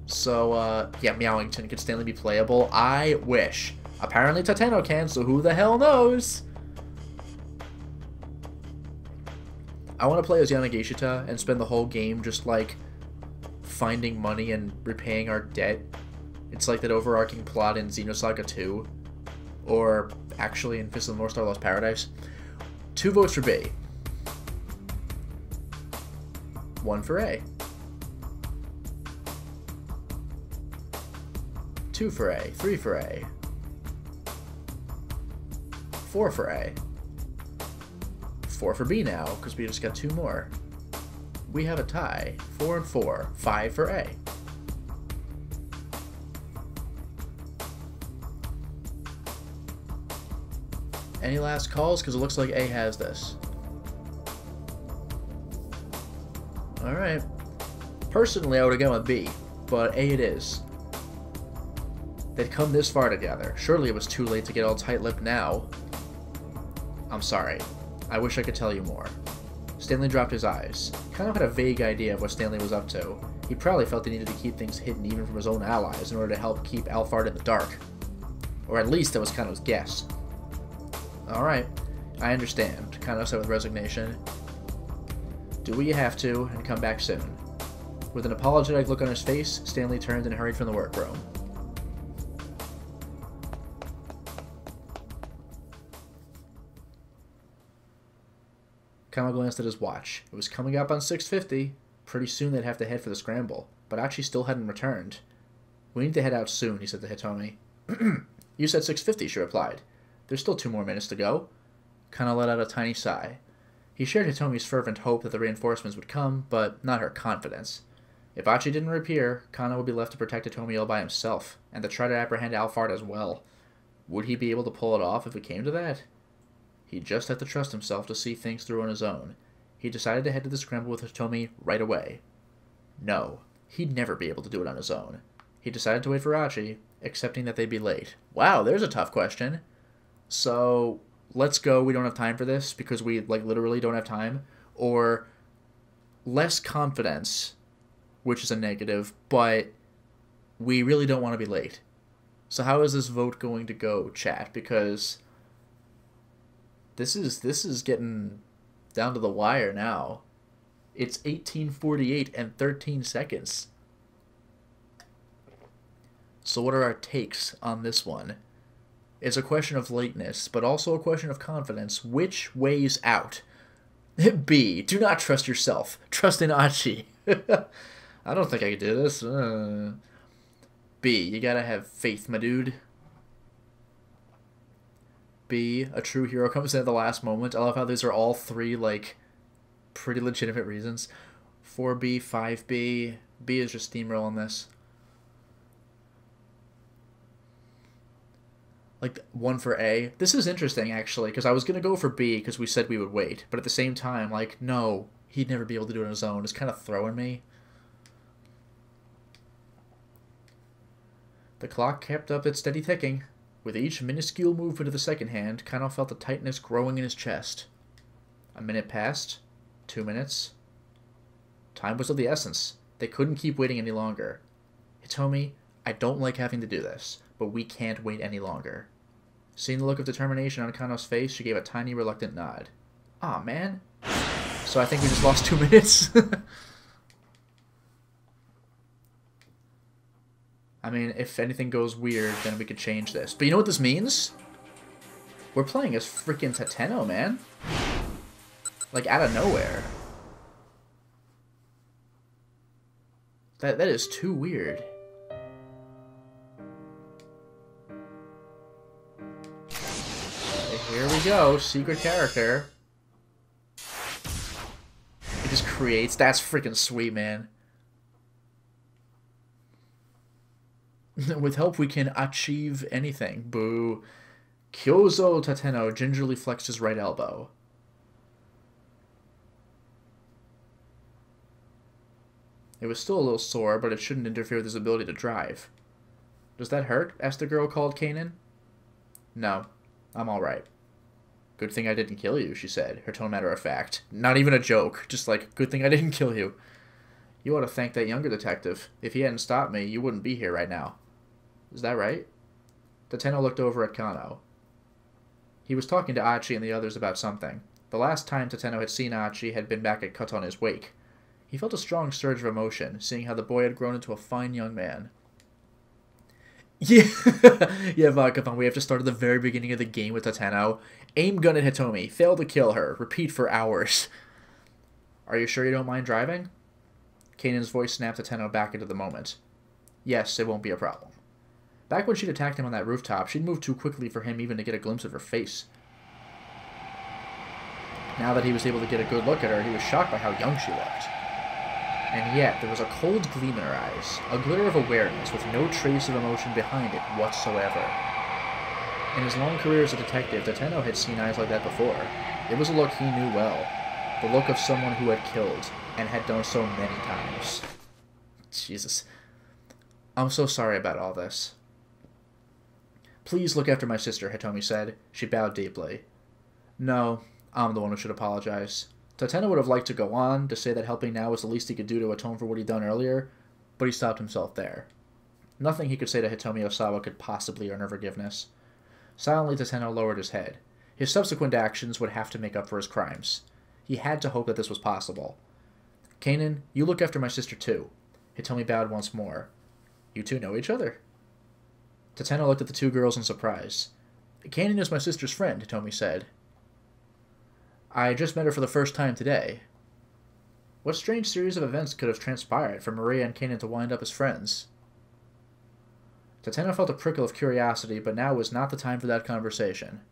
So, yeah, Meowington, could Stanley be playable? I wish. Apparently Teno can, so who the hell knows? I want to play as Yanagishita and spend the whole game just, like, finding money and repaying our debt. It's like that overarching plot in Xenosaga 2. Or, actually, in Fist of the North Star Lost Paradise. 2 votes for B. 1 for A. 2 for A. 3 for A. 4 for A. 4 for B now, because we just got 2 more. We have a tie. 4 and 4. 5 for A. Any last calls? Because it looks like A has this. Alright. Personally, I would have gone with B, but A it is. They'd come this far together. Surely it was too late to get all tight-lipped now. I'm sorry. I wish I could tell you more. Stanley dropped his eyes. Kind of had a vague idea of what Stanley was up to. He probably felt he needed to keep things hidden even from his own allies in order to help keep Alphard in the dark. Or at least that was Cano's guess. Alright, I understand, Cano said with resignation. Do what you have to, and come back soon. With an apologetic look on his face, Stanley turned and hurried from the workroom. Cano glanced at his watch. It was coming up on 6:50. Pretty soon they'd have to head for the Scramble, but Achi still hadn't returned. We need to head out soon, he said to Hitomi. You said 6:50, she replied. There's still 2 more minutes to go. Cano let out a tiny sigh. He shared Hitomi's fervent hope that the reinforcements would come, but not her confidence. If Achi didn't reappear, Cano would be left to protect Hitomi all by himself, and to try to apprehend Alphard as well. Would he be able to pull it off if it came to that? He just had to trust himself to see things through on his own. He decided to head to the scramble with Hitomi right away. No, he'd never be able to do it on his own. He decided to wait for Achi, accepting that they'd be late. Wow, there's a tough question. So, let's go, we don't have time for this, because we, like, literally don't have time. Or, less confidence, which is a negative, but we really don't want to be late. So how is this vote going to go, chat? Because this is getting down to the wire now. It's 18:48 and 13 seconds. So what are our takes on this one? It's a question of lateness, but also a question of confidence. Which weighs out? B. Do not trust yourself. Trust in Achi. I don't think I could do this. B. You gotta have faith, my dude. B. A true hero comes in at the last moment. I love how these are all three, like, pretty legitimate reasons. 4B, 5B. B is just steamrolling this. Like, 1 for A. This is interesting, actually, because I was going to go for B because we said we would wait. But at the same time, like, no, he'd never be able to do it on his own. It's kind of throwing me. The clock kept up its steady ticking. With each minuscule movement of the second hand, Cano felt the tightness growing in his chest. A minute passed. 2 minutes. Time was of the essence. They couldn't keep waiting any longer. Hitomi, I don't like having to do this, but we can't wait any longer. Seeing the look of determination on Kano's face, she gave a tiny, reluctant nod. Aw, man. So I think we just lost 2 minutes. I mean, if anything goes weird, then we could change this. But you know what this means? We're playing as freaking Teno, man. Like, out of nowhere. That is too weird. Here we go, secret character. It just creates. That's freaking sweet, man. With help, we can achieve anything. Boo. Kyozo Tateno gingerly flexed his right elbow. It was still a little sore, but it shouldn't interfere with his ability to drive. Does that hurt? Asked the girl called Kanan. No, I'm alright. Good thing I didn't kill you, she said, her tone matter of fact. Not even a joke, just like, good thing I didn't kill you. You ought to thank that younger detective. If he hadn't stopped me, you wouldn't be here right now. Is that right? Teno looked over at Cano. He was talking to Achi and the others about something. The last time Teno had seen Achi had been back at Katone's wake. He felt a strong surge of emotion, seeing how the boy had grown into a fine young man. Yeah, yeah, Vagabond, we have to start at the very beginning of the game with Teno. Aim gun at Hitomi. Fail to kill her. Repeat for hours. Are you sure you don't mind driving? Kanan's voice snapped Teno back into the moment. Yes, it won't be a problem. Back when she'd attacked him on that rooftop, she'd moved too quickly for him even to get a glimpse of her face. Now that he was able to get a good look at her, he was shocked by how young she looked. And yet, there was a cold gleam in her eyes, a glitter of awareness with no trace of emotion behind it whatsoever. In his long career as a detective, Teno had seen eyes like that before. It was a look he knew well, the look of someone who had killed, and had done so many times. Jesus. I'm so sorry about all this. Please look after my sister, Hitomi said. She bowed deeply. No, I'm the one who should apologize. Teno would have liked to go on, to say that helping now was the least he could do to atone for what he'd done earlier, but he stopped himself there. Nothing he could say to Hitomi Osawa could possibly earn her forgiveness. Silently, Teno lowered his head. His subsequent actions would have to make up for his crimes. He had to hope that this was possible. Kanan, you look after my sister too. Hitomi bowed once more. You two know each other. Teno looked at the two girls in surprise. Kanan is my sister's friend, Hitomi said. I just met her for the first time today. What strange series of events could have transpired for Maria and Kanan to wind up as friends? Teno felt a prickle of curiosity, but now was not the time for that conversation.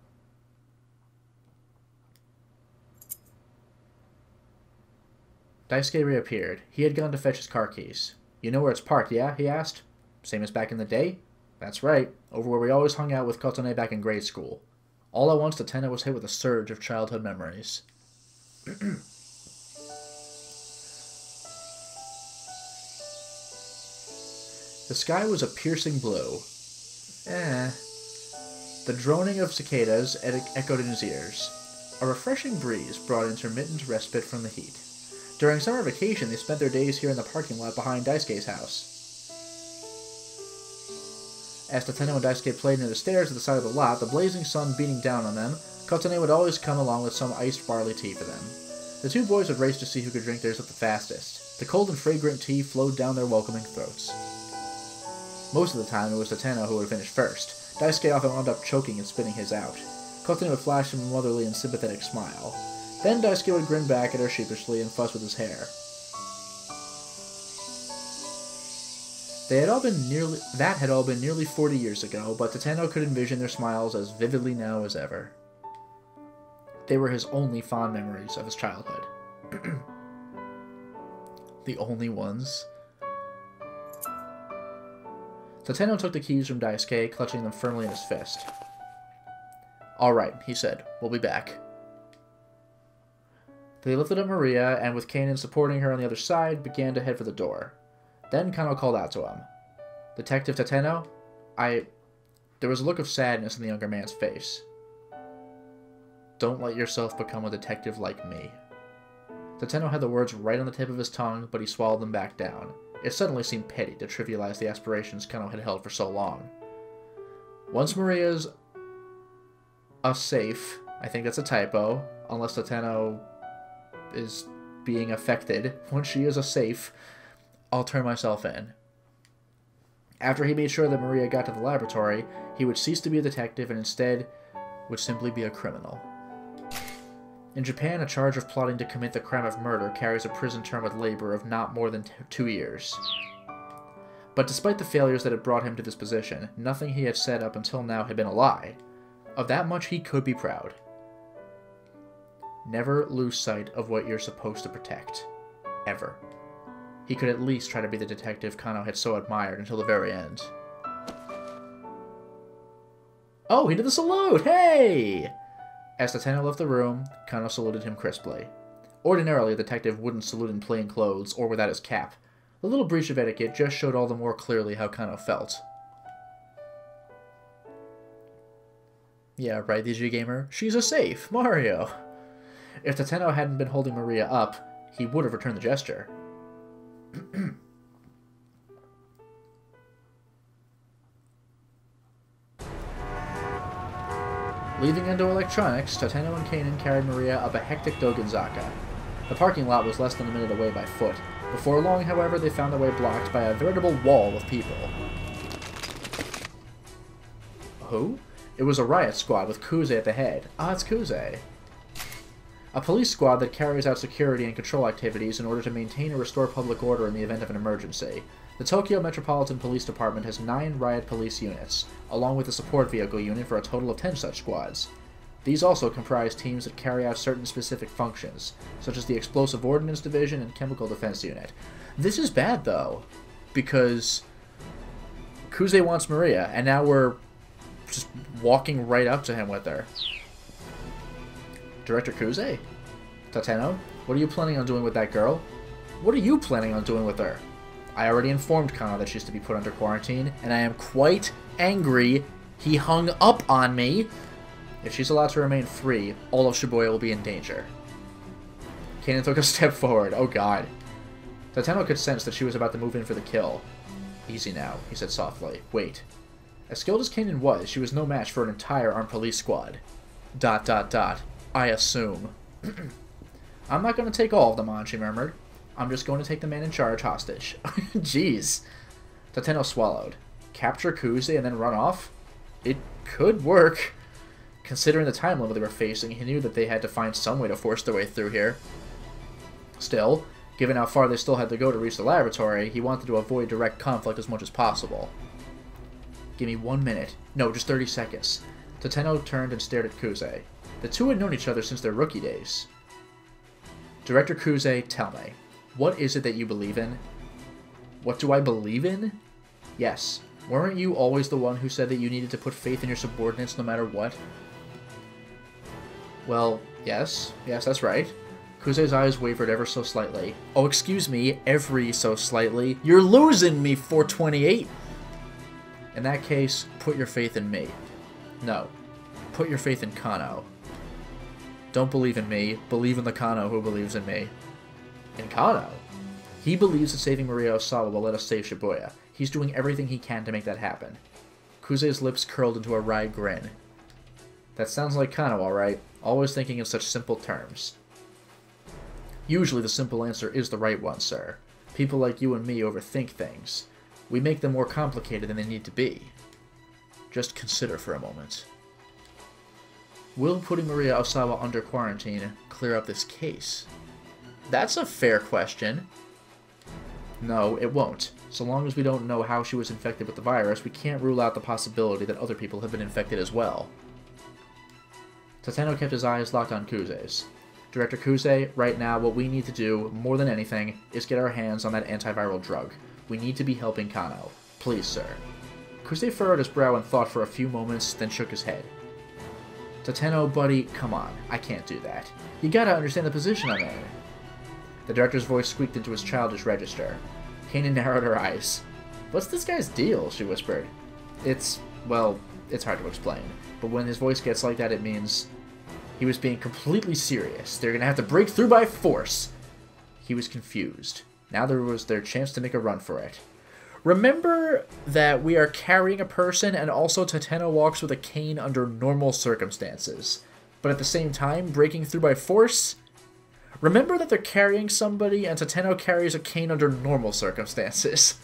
Daisuke reappeared. He had gone to fetch his car keys. You know where it's parked, yeah? He asked. Same as back in the day? That's right. Over where we always hung out with Kotone back in grade school. All at once, Teno was hit with a surge of childhood memories. The sky was a piercing blue. The droning of cicadas echoed in his ears. A refreshing breeze brought intermittent respite from the heat. During summer vacation, they spent their days here in the parking lot behind Daisuke's house. As Teno and Daisuke played near the stairs at the side of the lot, the blazing sun beating down on them, Kotane would always come along with some iced barley tea for them. The two boys would race to see who could drink theirs up the fastest. The cold and fragrant tea flowed down their welcoming throats. Most of the time, it was Teno who would finish first. Daisuke often wound up choking and spitting his out. Kotane would flash him a motherly and sympathetic smile. Then Daisuke would grin back at her sheepishly and fuss with his hair. That had all been nearly 40 years ago, but Teno could envision their smiles as vividly now as ever. They were his only fond memories of his childhood. The only ones. Teno took the keys from Daisuke, clutching them firmly in his fist. "Alright," he said. "We'll be back." They lifted up Maria, and with Kanan supporting her on the other side, began to head for the door. Then Cano called out to him. "Detective Teno? There was a look of sadness in the younger man's face. "Don't let yourself become a detective like me." Teno had the words right on the tip of his tongue, but he swallowed them back down. It suddenly seemed petty to trivialize the aspirations Cano had held for so long. Once Maria's a safe, I think that's a typo, unless Teno is being affected. Once she is a safe, I'll turn myself in. After he made sure that Maria got to the laboratory, he would cease to be a detective and instead would simply be a criminal. In Japan, a charge of plotting to commit the crime of murder carries a prison term with labor of not more than 2 years. But despite the failures that had brought him to this position, nothing he had said up until now had been a lie. Of that much he could be proud. Never lose sight of what you're supposed to protect. Ever. He could at least try to be the detective Cano had so admired until the very end. Oh, he did the salute! Hey! As Teno left the room, Cano saluted him crisply. Ordinarily, a detective wouldn't salute in plain clothes or without his cap. The little breach of etiquette just showed all the more clearly how Cano felt. Yeah, right, DG Gamer. She's a safe, Mario! If Teno hadn't been holding Maria up, he would have returned the gesture. Leaving Endo Electronics, Teno and Kanan carried Maria up a hectic Dogenzaka. The parking lot was less than a minute away by foot. Before long, however, they found their way blocked by a veritable wall of people. Who? It was a riot squad with Kuze at the head. Ah, it's Kuze. A police squad that carries out security and control activities in order to maintain and restore public order in the event of an emergency. The Tokyo Metropolitan Police Department has 9 riot police units, along with a support vehicle unit for a total of 10 such squads. These also comprise teams that carry out certain specific functions, such as the Explosive Ordnance Division and Chemical Defense Unit. This is bad, though, because Kuze wants Maria, and now we're just walking right up to him with her. Director Kuze? Teno, what are you planning on doing with that girl? What are you planning on doing with her? I already informed Cano that she's to be put under quarantine, and I am quite angry he hung up on me. If she's allowed to remain free, all of Shibuya will be in danger. Kanan took a step forward. Oh god. Teno could sense that she was about to move in for the kill. Easy now, he said softly. Wait. As skilled as Kanan was, she was no match for an entire armed police squad. ... I assume. I'm not going to take all of them on, she murmured. I'm just going to take the man in charge hostage. Jeez. Teno swallowed. Capture Kuze and then run off? It could work. Considering the time limit they were facing, he knew that they had to find some way to force their way through here. Still, given how far they still had to go to reach the laboratory, he wanted to avoid direct conflict as much as possible. Give me 1 minute. No, just 30 seconds. Teno turned and stared at Kuze. The two had known each other since their rookie days. Director Kuze, tell me, what is it that you believe in? What do I believe in? Yes. Weren't you always the one who said that you needed to put faith in your subordinates no matter what? Well, yes. Yes, that's right. Kuze's eyes wavered ever so slightly. Oh, excuse me, every so slightly. You're losing me, 428! In that case, put your faith in me. No. Put your faith in Cano. Don't believe in me. Believe in the Cano who believes in me. In Cano? He believes that saving Maria Osawa will let us save Shibuya. He's doing everything he can to make that happen. Kuze's lips curled into a wry grin. That sounds like Cano, alright. Always thinking in such simple terms. Usually the simple answer is the right one, sir. People like you and me overthink things. We make them more complicated than they need to be. Just consider for a moment. Will putting Maria Osawa under quarantine clear up this case? That's a fair question. No, it won't. So long as we don't know how she was infected with the virus, we can't rule out the possibility that other people have been infected as well. Teno kept his eyes locked on Kuze's. Director Kuze, right now what we need to do, more than anything, is get our hands on that antiviral drug. We need to be helping Cano. Please, sir. Kuze furrowed his brow in thought for a few moments, then shook his head. Teno, buddy, come on. I can't do that. You gotta understand the position I'm in. The director's voice squeaked into his childish register. Kanan narrowed her eyes. What's this guy's deal? She whispered. Well, it's hard to explain. But when his voice gets like that, it means he was being completely serious. They're gonna have to break through by force. He was confused. Now there was their chance to make a run for it. Remember that we are carrying a person, and also Teno walks with a cane under normal circumstances. But at the same time, breaking through by force? Remember that they're carrying somebody, and Teno carries a cane under normal circumstances.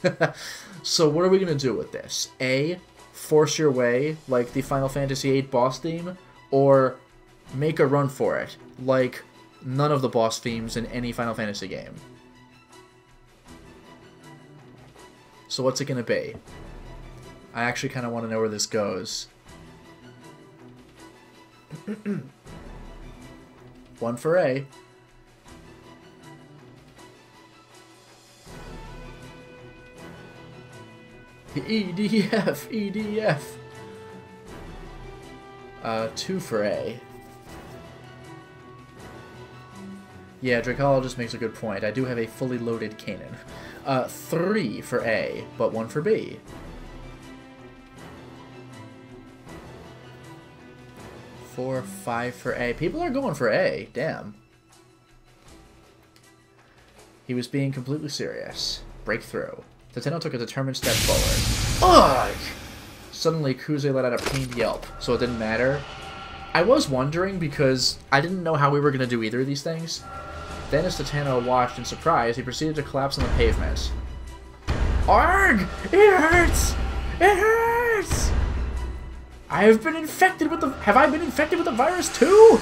So what are we going to do with this? A, force your way, like the Final Fantasy VIII boss theme, or make a run for it, like none of the boss themes in any Final Fantasy game. So what's it going to be? I actually kind of want to know where this goes. One for A. EDF, EDF. 2 for A. Yeah, Dracologist makes a good point. I do have a fully loaded Kanan. 3 for A, but 1 for B. Four, 5 for A. People are going for A. Damn. He was being completely serious. Breakthrough. Teno took a determined step forward. Ugh! Suddenly, Kuze let out a pained yelp, so it didn't matter. I was wondering because I didn't know how we were going to do either of these things. Then as Teno watched in surprise, he proceeded to collapse on the pavement. Arg! It hurts! It hurts! I have been infected with the... Have I been infected with the virus too?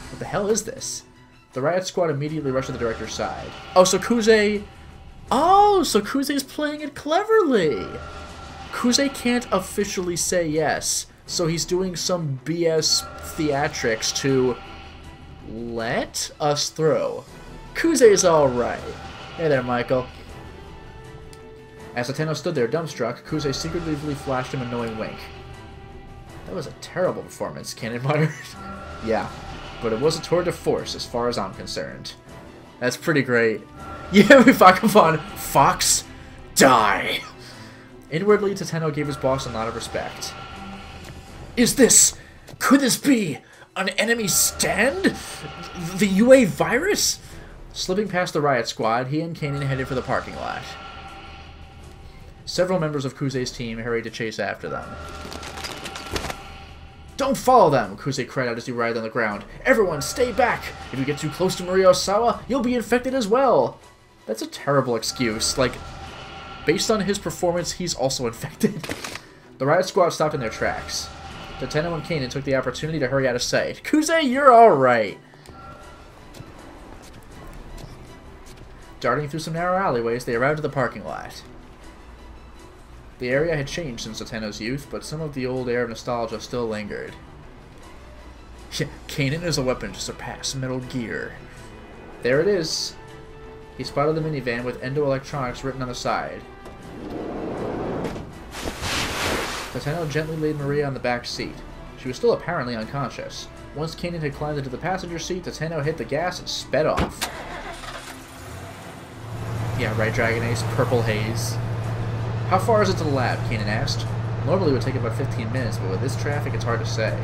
What the hell is this? The riot squad immediately rushed to the director's side. Oh, so Kuze... Oh, so Kuze's playing it cleverly! Kuze can't officially say yes, so he's doing some BS theatrics to let us through. Kuze's alright. Hey there, Michael. As Teno stood there dumbstruck, Kuze secretively flashed him a knowing wink. That was a terrible performance, Kanan muttered. Yeah, but it was a tour de force as far as I'm concerned. That's pretty great. Yeah, we fuck him on. Fox, die! Inwardly, Teno gave his boss a nod of respect. Could this be an enemy stand? The UA virus? Slipping past the riot squad, he and Kanan headed for the parking lot. Several members of Kuze's team hurried to chase after them. Don't follow them, Kuze cried out as he writhed on the ground. Everyone, stay back! If you get too close to Maria Osawa, you'll be infected as well! That's a terrible excuse. Like, based on his performance, he's also infected. The riot squad stopped in their tracks. Teno and Kanan took the opportunity to hurry out of sight. Kuze, you're alright! Darting through some narrow alleyways, they arrived at the parking lot. The area had changed since Teno's youth, but some of the old air of nostalgia still lingered. Kanan is a weapon to surpass Metal Gear. There it is. He spotted the minivan with Endo Electronics written on the side. Teno gently laid Maria on the back seat. She was still apparently unconscious. Once Kanan had climbed into the passenger seat, the Teno hit the gas and sped off. Yeah, right, Dragon Ace. Purple haze. How far is it to the lab? Kanan asked. Normally it would take about 15 minutes, but with this traffic, it's hard to say.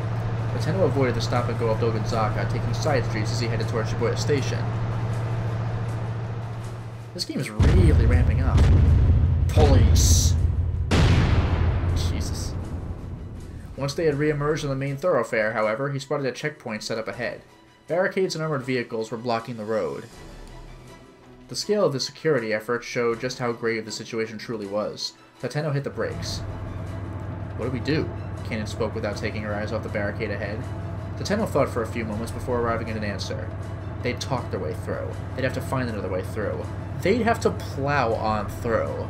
The Teno avoided the stop and go of Dogonzaka, taking side streets as he headed towards Shibuya Station. This game is really ramping up. Police! Jesus. Once they had re-emerged on the main thoroughfare, however, he spotted a checkpoint set up ahead. Barricades and armored vehicles were blocking the road. The scale of the security effort showed just how grave the situation truly was. Teno hit the brakes. What do we do? Kanan spoke without taking her eyes off the barricade ahead. Teno thought for a few moments before arriving at an answer. They'd talk their way through. They'd have to find another way through. They'd have to plow on through.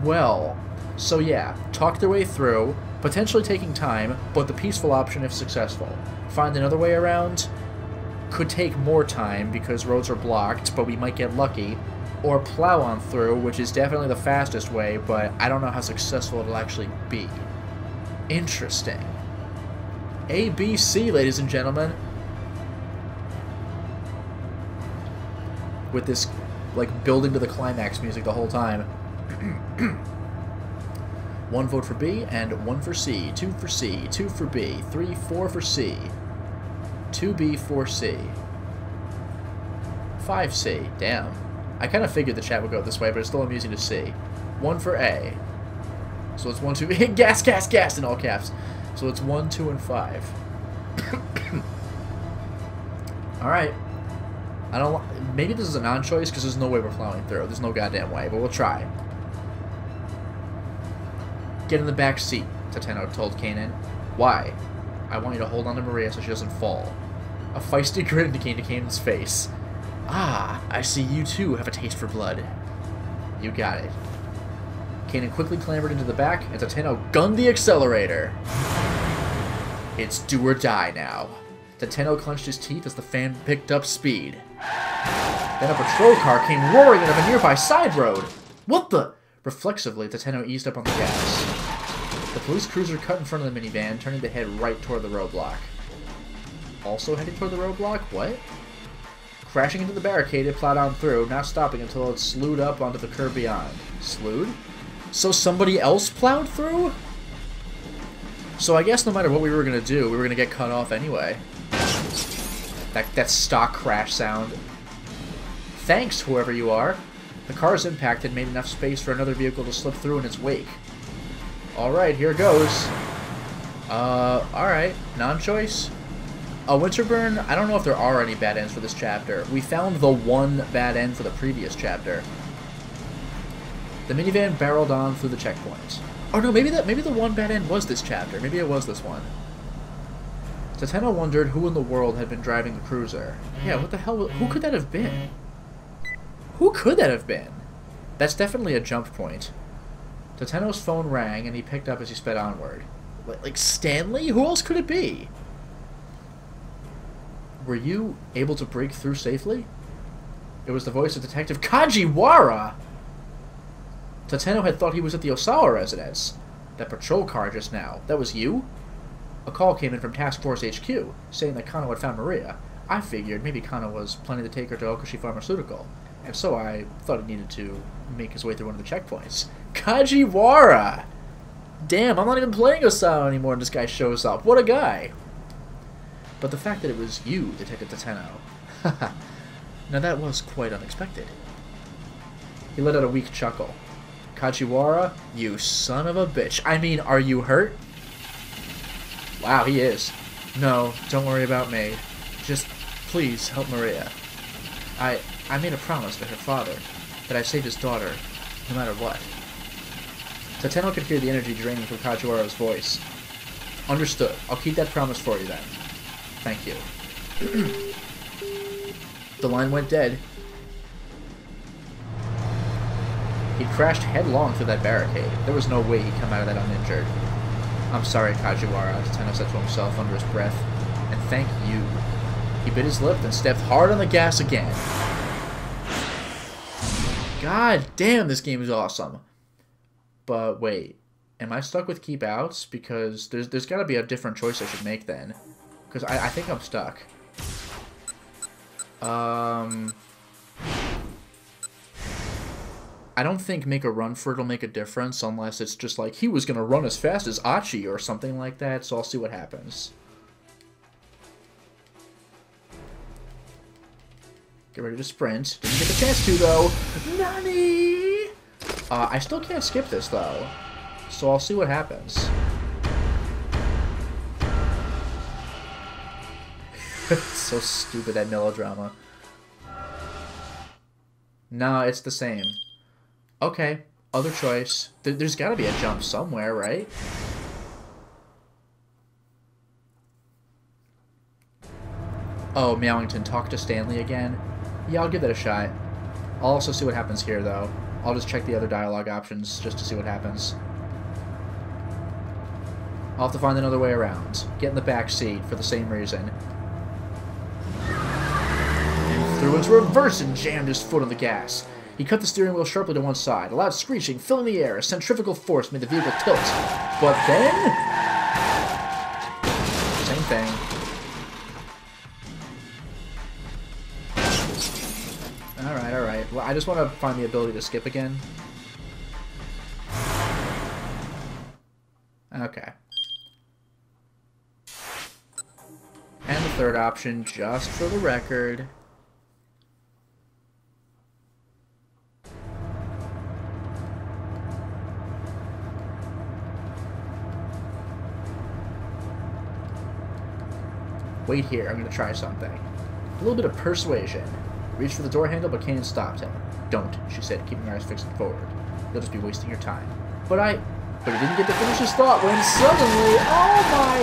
Well, so yeah, talk their way through, potentially taking time, but the peaceful option if successful. Find another way around could take more time because roads are blocked, but we might get lucky. Or plow on through, which is definitely the fastest way, but I don't know how successful it'll actually be. Interesting. A, B, C, ladies and gentlemen. With this, like, building to the climax music the whole time. 1 vote for B, and 1 for C. 2 for C, 2 for B, 3, 4 for C. 2B, 4C. 5C. Damn. I kind of figured the chat would go this way, but it's still amusing to see. 1 for A. So it's 1, 2... gas, gas, gas! In all caps. So it's 1, 2, and 5. Alright. I don't... Maybe this is a non-choice, because there's no way we're plowing through. There's no goddamn way, but we'll try. Get in the back seat, Teno told Kanan. Why? I want you to hold on to Maria so she doesn't fall. A feisty grin came to Kanan's face. Ah, I see you too have a taste for blood. You got it. Kanan quickly clambered into the back, and Teno gunned the accelerator. It's do or die now. Teno clenched his teeth as the fan picked up speed. Then a patrol car came roaring out of a nearby side road. What the? Reflexively, Teno eased up on the gas. The police cruiser cut in front of the minivan, turning to head right toward the roadblock. Also heading toward the roadblock? What? Crashing into the barricade, it plowed on through, not stopping until it slewed up onto the curb beyond. Slewed? So somebody else plowed through? So I guess no matter what we were going to do, we were going to get cut off anyway. That stock crash sound. Thanks, whoever you are. The car's impact had made enough space for another vehicle to slip through in its wake. Alright, here goes. Alright. Non-choice? Winterburn, I don't know if there are any bad ends for this chapter. We found the one bad end for the previous chapter. The minivan barreled on through the checkpoint. Oh no, maybe the one bad end was this chapter. Maybe it was this one. Teno wondered who in the world had been driving the cruiser. Yeah, what the hell? Who could that have been? Who could that have been? That's definitely a jump point. Teno's phone rang, and he picked up as he sped onward. Like Stanley? Who else could it be? Were you able to break through safely? It was the voice of Detective Kajiwara! Teno had thought he was at the Osawa residence. That patrol car just now. That was you? A call came in from Task Force HQ, saying that Cano had found Maria. I figured maybe Cano was planning to take her to Okushi Pharmaceutical, and so I thought he needed to make his way through one of the checkpoints. Kajiwara! Damn, I'm not even playing Osawa anymore and this guy shows up. What a guy! But the fact that it was you, Detective Teno. Haha. Now that was quite unexpected. He let out a weak chuckle. Kajiwara, you son of a bitch. I mean, are you hurt? Wow, he is. No, don't worry about me. Just, please, help Maria. I made a promise to her father that I'd save his daughter, no matter what. Teno could hear the energy draining from Kajiwara's voice. Understood. I'll keep that promise for you then. Thank you. The line went dead. He crashed headlong through that barricade. There was no way he'd come out of that uninjured. I'm sorry, Kajiwara, Teno said to himself under his breath. And thank you. He bit his lip and stepped hard on the gas again. God damn, this game is awesome. But wait, am I stuck with keep outs? Because there's got to be a different choice I should make then. Because I think I'm stuck. I don't think make a run for it'll make a difference unless it's just like he was going to run as fast as Achi or something like that, so I'll see what happens. Get ready to sprint. Didn't get the chance to, though. Nani! I still can't skip this, though, so I'll see what happens. So stupid, that melodrama. No, it's the same. Okay, other choice. There's got to be a jump somewhere, right? Oh, Meowington, talk to Stanley again? Yeah, I'll give that a shot. I'll also see what happens here, though. I'll just check the other dialogue options just to see what happens. I'll have to find another way around. Get in the back seat for the same reason. And threw into reverse and jammed his foot on the gas. He cut the steering wheel sharply to one side. A loud screeching filling the air. A centrifugal force made the vehicle tilt. But then... same thing. Alright, alright. Well, I just want to find the ability to skip again. Okay. And the third option, just for the record... Wait here, I'm going to try something. A little bit of persuasion. Reached for the door handle, but Kanan stopped him. Don't, she said, keeping her eyes fixed forward. You'll just be wasting your time. But he didn't get to finish his thought when suddenly, oh my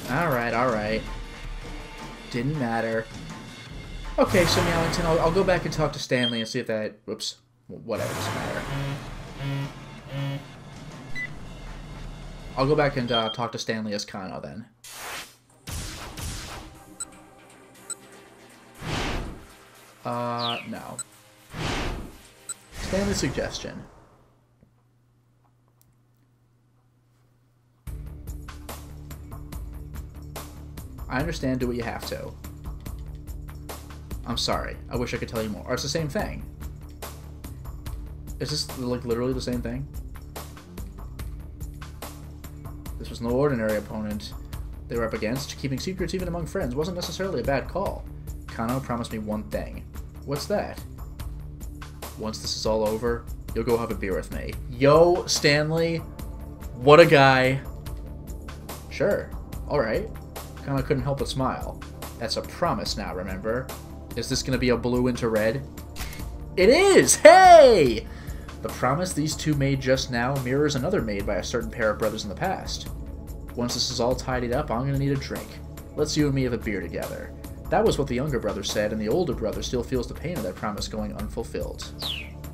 god! Alright, alright. Didn't matter. Okay, so Meowington, I'll go back and talk to Stanley and see if that... Whoops. Whatever, doesn't matter. I'll go back and talk to Stanley as Cano then. No. Stanley's suggestion. I understand, do what you have to. I'm sorry. I wish I could tell you more. Or it's the same thing. Is this, like, literally the same thing? This was no ordinary opponent they were up against. Keeping secrets even among friends wasn't necessarily a bad call. Cano promised me one thing. What's that? Once this is all over, you'll go have a beer with me. Yo, Stanley. What a guy. Sure. Alright. Cano couldn't help but smile. That's a promise now, remember? Is this going to be a blue into red? It is! Hey! The promise these two made just now mirrors another made by a certain pair of brothers in the past. Once this is all tidied up, I'm going to need a drink. Let's you and me have a beer together. That was what the younger brother said, and the older brother still feels the pain of that promise going unfulfilled.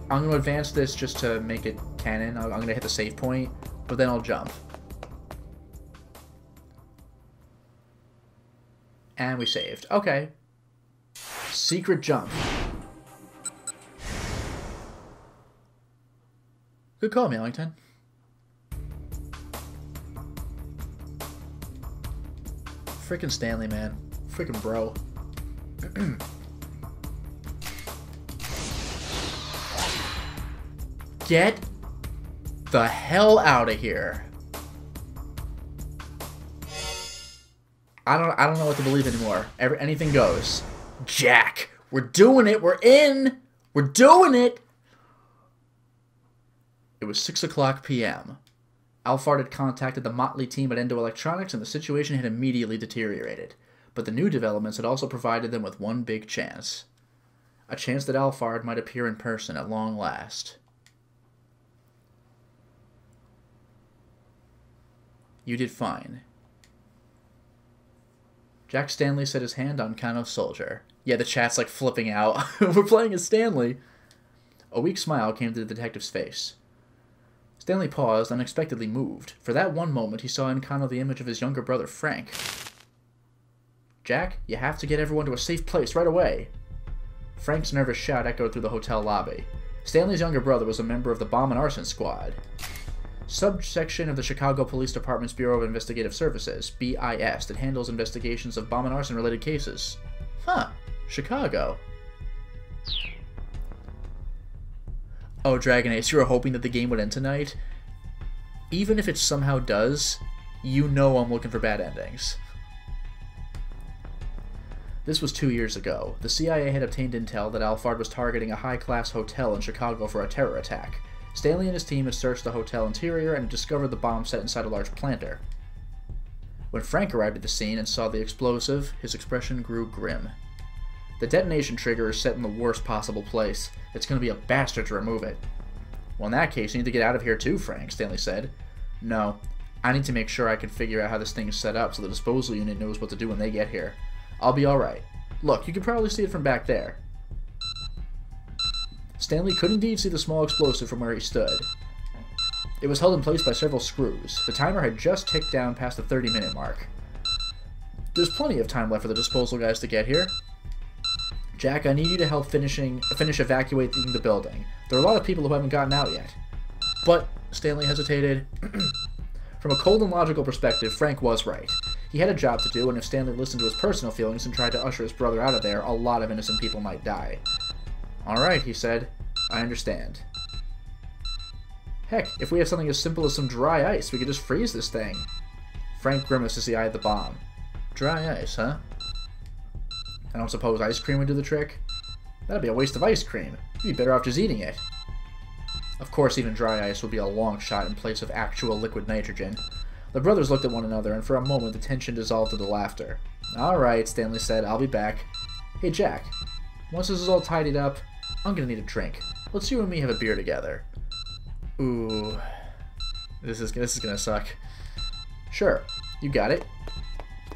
I'm going to advance this just to make it canon. I'm going to hit the save point, but then I'll jump. And we saved. Okay. Secret jump. Good call, Meowington. Frickin' Stanley, man. Frickin' bro. Get the hell out of here. I don't know what to believe anymore. Anything goes. Jack, we're doing it. We're in. We're doing it. It was 6:00 p.m. Alphard had contacted the motley team at Endo Electronics, and the situation had immediately deteriorated. But the new developments had also provided them with one big chance. A chance that Alphard might appear in person at long last. You did fine. Jack Stanley set his hand on Cano's shoulder. Yeah, the chat's like flipping out. We're playing as Stanley. A weak smile came to the detective's face. Stanley paused, unexpectedly moved. For that one moment, he saw in Cano the image of his younger brother, Frank. Jack, you have to get everyone to a safe place right away. Frank's nervous shout echoed through the hotel lobby. Stanley's younger brother was a member of the bomb and arson squad. subsection of the Chicago Police Department's Bureau of Investigative Services, BIS, that handles investigations of bomb and arson-related cases. Huh. Chicago. Oh, Dragon Ace, you were hoping that the game would end tonight? Even if it somehow does, you know I'm looking for bad endings. This was 2 years ago. The CIA had obtained intel that Alphard was targeting a high-class hotel in Chicago for a terror attack. Stanley and his team had searched the hotel interior and discovered the bomb set inside a large planter. When Frank arrived at the scene and saw the explosive, his expression grew grim. The detonation trigger is set in the worst possible place. It's going to be a bastard to remove it. Well, in that case, you need to get out of here too, Frank, Stanley said. No, I need to make sure I can figure out how this thing is set up so the disposal unit knows what to do when they get here. I'll be alright. Look, you can probably see it from back there. Stanley could indeed see the small explosive from where he stood. It was held in place by several screws. The timer had just ticked down past the 30-minute mark. There's plenty of time left for the disposal guys to get here. Jack, I need you to help finish evacuating the building. There are a lot of people who haven't gotten out yet. But, Stanley hesitated. From a cold and logical perspective, Frank was right. He had a job to do, and if Stanley listened to his personal feelings and tried to usher his brother out of there, a lot of innocent people might die. Alright, he said. I understand. Heck, if we have something as simple as some dry ice, we could just freeze this thing. Frank grimaced as he eyed the bomb. Dry ice, huh? I don't suppose ice cream would do the trick? That'd be a waste of ice cream. You'd be better off just eating it. Of course, even dry ice would be a long shot in place of actual liquid nitrogen. The brothers looked at one another, and for a moment the tension dissolved into laughter. Alright, Stanley said, I'll be back. Hey, Jack. Once this is all tidied up, I'm gonna need a drink. Let's you and me have a beer together. Ooh. This is gonna suck. Sure, you got it.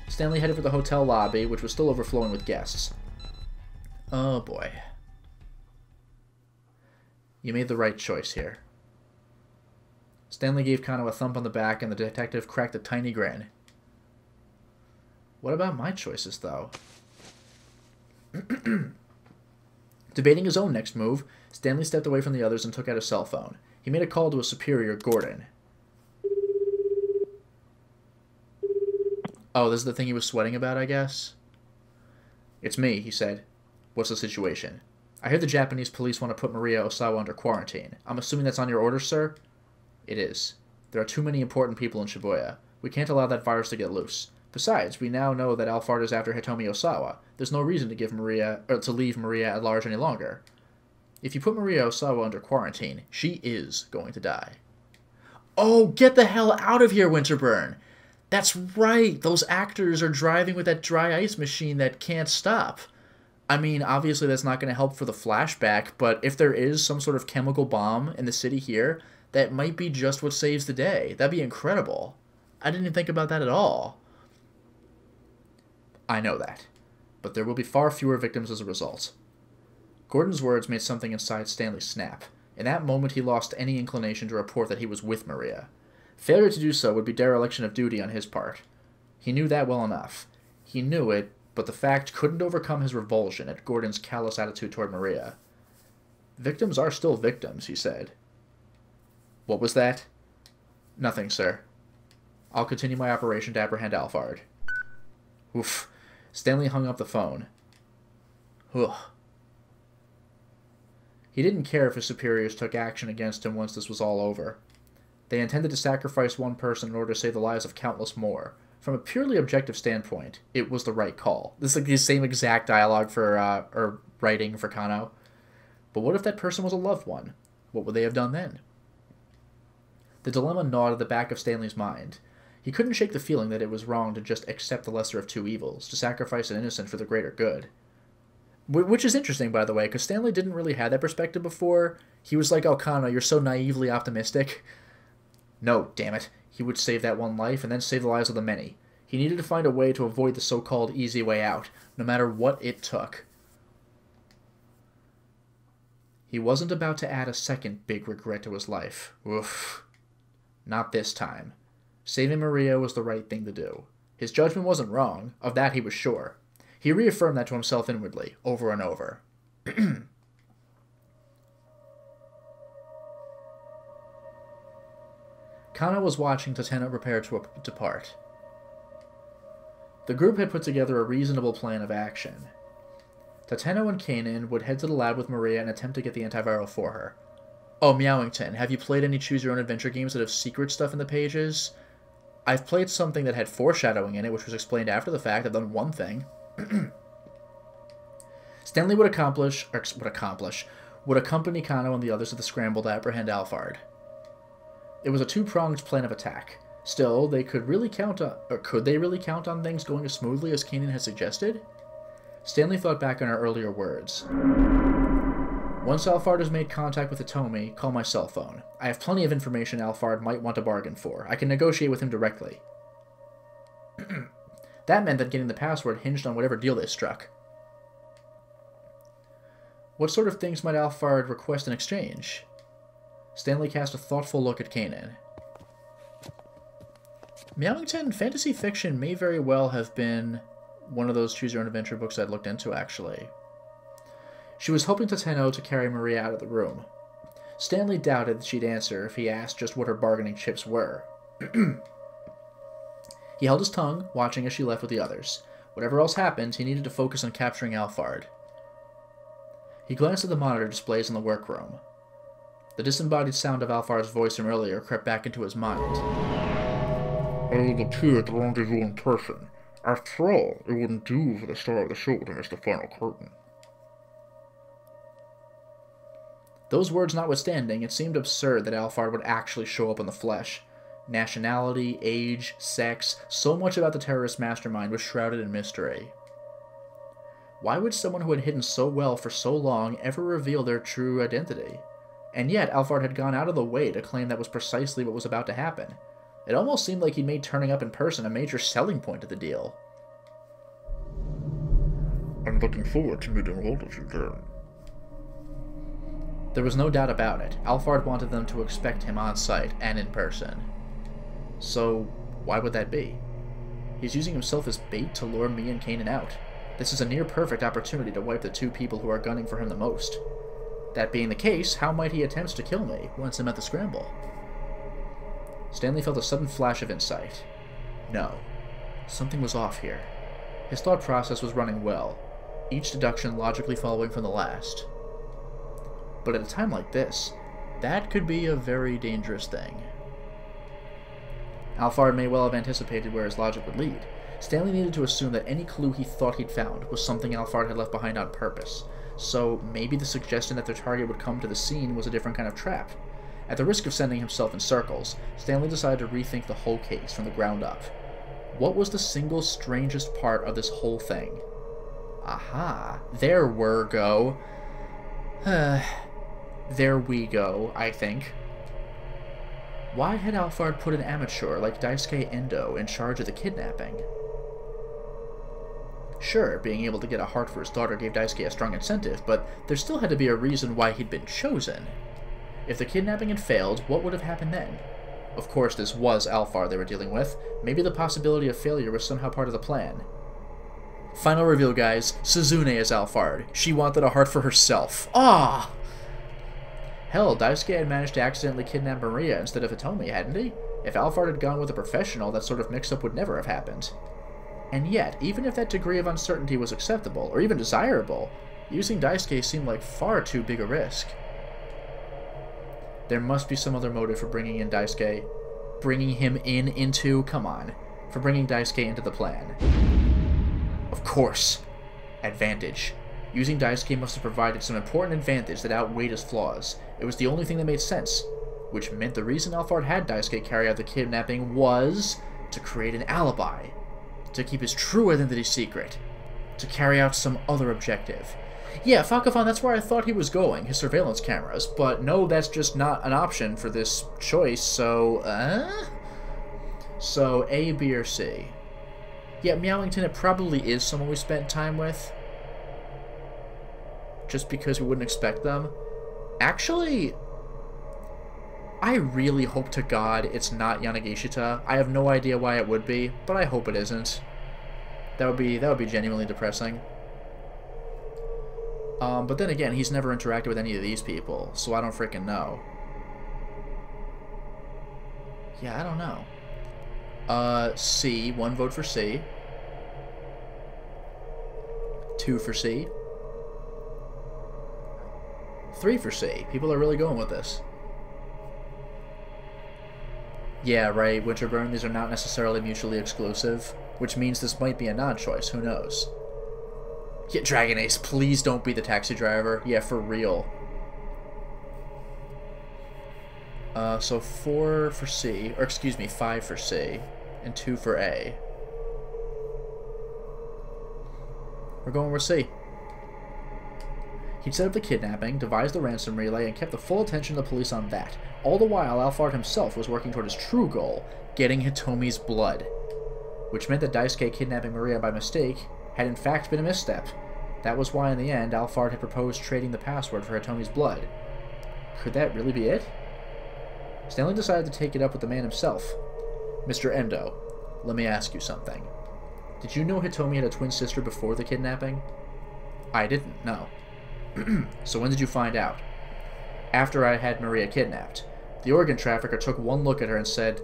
Stanley headed for the hotel lobby, which was still overflowing with guests. Oh boy. You made the right choice here. Stanley gave Cano a thump on the back, and the detective cracked a tiny grin. What about my choices, though? Debating his own next move, Stanley stepped away from the others and took out his cell phone. He made a call to a superior, Gordon. Oh, this is the thing he was sweating about, I guess? It's me, he said. What's the situation? I hear the Japanese police want to put Maria Osawa under quarantine. I'm assuming that's on your orders, sir? It is. There are too many important people in Shibuya. We can't allow that virus to get loose. Besides, we now know that Alphard is after Hitomi Osawa. There's no reason to leave Maria at large any longer. If you put Maria Osawa under quarantine, she is going to die. Oh, get the hell out of here, Winterburn! That's right! Those actors are driving with that dry ice machine that can't stop. I mean, obviously that's not going to help for the flashback, but if there is some sort of chemical bomb in the city here, that might be just what saves the day. That'd be incredible. I didn't even think about that at all. I know that, but there will be far fewer victims as a result. Gordon's words made something inside Stanley snap. In that moment, he lost any inclination to report that he was with Maria. Failure to do so would be dereliction of duty on his part. He knew that well enough. He knew it, but the fact couldn't overcome his revulsion at Gordon's callous attitude toward Maria. Victims are still victims, he said. What was that? Nothing, sir. I'll continue my operation to apprehend Alphard. Oof. Stanley hung up the phone. Ugh. He didn't care if his superiors took action against him once this was all over. They intended to sacrifice one person in order to save the lives of countless more. From a purely objective standpoint, it was the right call. This is like the same exact dialogue for, or writing for Cano. But what if that person was a loved one? What would they have done then? The dilemma gnawed at the back of Stanley's mind. He couldn't shake the feeling that it was wrong to just accept the lesser of two evils, to sacrifice an innocent for the greater good. Which is interesting, by the way, because Stanley didn't really have that perspective before. He was like, oh, Cano, you're so naively optimistic. No, damn it. He would save that one life and then save the lives of the many. He needed to find a way to avoid the so-called easy way out, no matter what it took. He wasn't about to add a second big regret to his life. Oof. Not this time. Saving Maria was the right thing to do. His judgment wasn't wrong, of that he was sure. He reaffirmed that to himself inwardly, over and over. Cano was watching Teno prepare to depart. The group had put together a reasonable plan of action. Teno and Kanan would head to the lab with Maria and attempt to get the antiviral for her. Oh, Meowington, have you played any choose-your-own-adventure games that have secret stuff in the pages? I've played something that had foreshadowing in it, which was explained after the fact. I've done one thing. Stanley would accompany Cano and the others to the Scramble to apprehend Alphard. It was a two-pronged plan of attack. Still, they could they really count on things going as smoothly as Kanan had suggested? Stanley thought back on her earlier words. Once Alphard has made contact with Hitomi, call my cell phone. I have plenty of information Alphard might want to bargain for. I can negotiate with him directly. That meant that getting the password hinged on whatever deal they struck. What sort of things might Alphard request in exchange? Stanley cast a thoughtful look at Kanan. Meowington, fantasy fiction may very well have been one of those choose-your-own-adventure books I'd looked into, actually. She was hoping Teno to carry Maria out of the room. Stanley doubted that she'd answer if he asked just what her bargaining chips were. He held his tongue, watching as she left with the others. Whatever else happened, he needed to focus on capturing Alphard. He glanced at the monitor displays in the workroom. The disembodied sound of Alphard's voice from earlier crept back into his mind.
I will appear at the rendezvous in person. After all, it wouldn't do for the star of the show to miss the final curtain.
Those words notwithstanding, it seemed absurd that Alphard would actually show up in the flesh. Nationality, age, sex, so much about the terrorist mastermind was shrouded in mystery. Why would someone who had hidden so well for so long ever reveal their true identity? And yet, Alphard had gone out of the way to claim that was precisely what was about to happen. It almost seemed like he made turning up in person a major selling point of the deal.
I'm looking forward to meeting Lotus again.
There was no doubt about it. Alphard wanted them to expect him on site and in person. So, why would that be? He's using himself as bait to lure me and Kanan out. This is a near-perfect opportunity to wipe the two people who are gunning for him the most. That being the case, how might he attempt to kill me once I'm at the Scramble? Stanley felt a sudden flash of insight. No. Something was off here. His thought process was running well, each deduction logically following from the last. But at a time like this, that could be a very dangerous thing. Alphard may well have anticipated where his logic would lead. Stanley needed to assume that any clue he thought he'd found was something Alphard had left behind on purpose, so maybe the suggestion that their target would come to the scene was a different kind of trap. At the risk of sending himself in circles, Stanley decided to rethink the whole case from the ground up. What was the single strangest part of this whole thing? Aha, there we go. There we go, I think. Why had Alphard put an amateur like Daisuke Endo in charge of the kidnapping? Sure, being able to get a heart for his daughter gave Daisuke a strong incentive, but there still had to be a reason why he'd been chosen. If the kidnapping had failed, what would have happened then? Of course, this was Alphard they were dealing with. Maybe the possibility of failure was somehow part of the plan. Final reveal, guys. Suzune is Alphard. She wanted a heart for herself. Ah! Hell, Daisuke had managed to accidentally kidnap Maria instead of Hitomi, hadn't he? If Alphard had gone with a professional, that sort of mix-up would never have happened. And yet, even if that degree of uncertainty was acceptable, or even desirable, using Daisuke seemed like far too big a risk. There must be some other motive for bringing in Daisuke. Bringing him come on. For bringing Daisuke into the plan. Of course. Advantage. Using Daisuke must have provided some important advantage that outweighed his flaws. It was the only thing that made sense. Which meant the reason Alphard had Daisuke carry out the kidnapping was to create an alibi. To keep his true identity secret. To carry out some other objective. Yeah, Fakafan, that's where I thought he was going, his surveillance cameras, but no, that's just not an option for this choice, so, So, A, B, or C. Yeah, Meowington, it probably is someone we spent time with. Just because we wouldn't expect them. Actually, I really hope to God it's not Yanagishita. I have no idea why it would be, but I hope it isn't. That would be genuinely depressing. But then again, he's never interacted with any of these people, so I don't freaking know. Yeah, I don't know. C. 1 vote for C. 2 for C. 3 for C. People are really going with this. Yeah, right, Winterburn, these are not necessarily mutually exclusive, which means this might be a non-choice, who knows. Yeah, Dragon Ace, please don't be the taxi driver. Yeah, for real. So 4 for C, or excuse me, 5 for C, and 2 for A. We're going with C. He'd set up the kidnapping, devised the ransom relay, and kept the full attention of the police on that. All the while, Alphard himself was working toward his true goal, getting Hitomi's blood. Which meant that Daisuke kidnapping Maria by mistake had in fact been a misstep. That was why in the end, Alphard had proposed trading the password for Hitomi's blood. Could that really be it? Stanley decided to take it up with the man himself. Mr. Endo, let me ask you something. Did you know Hitomi had a twin sister before the kidnapping? I didn't, no. So when did you find out? After I had Maria kidnapped. The organ trafficker took one look at her and said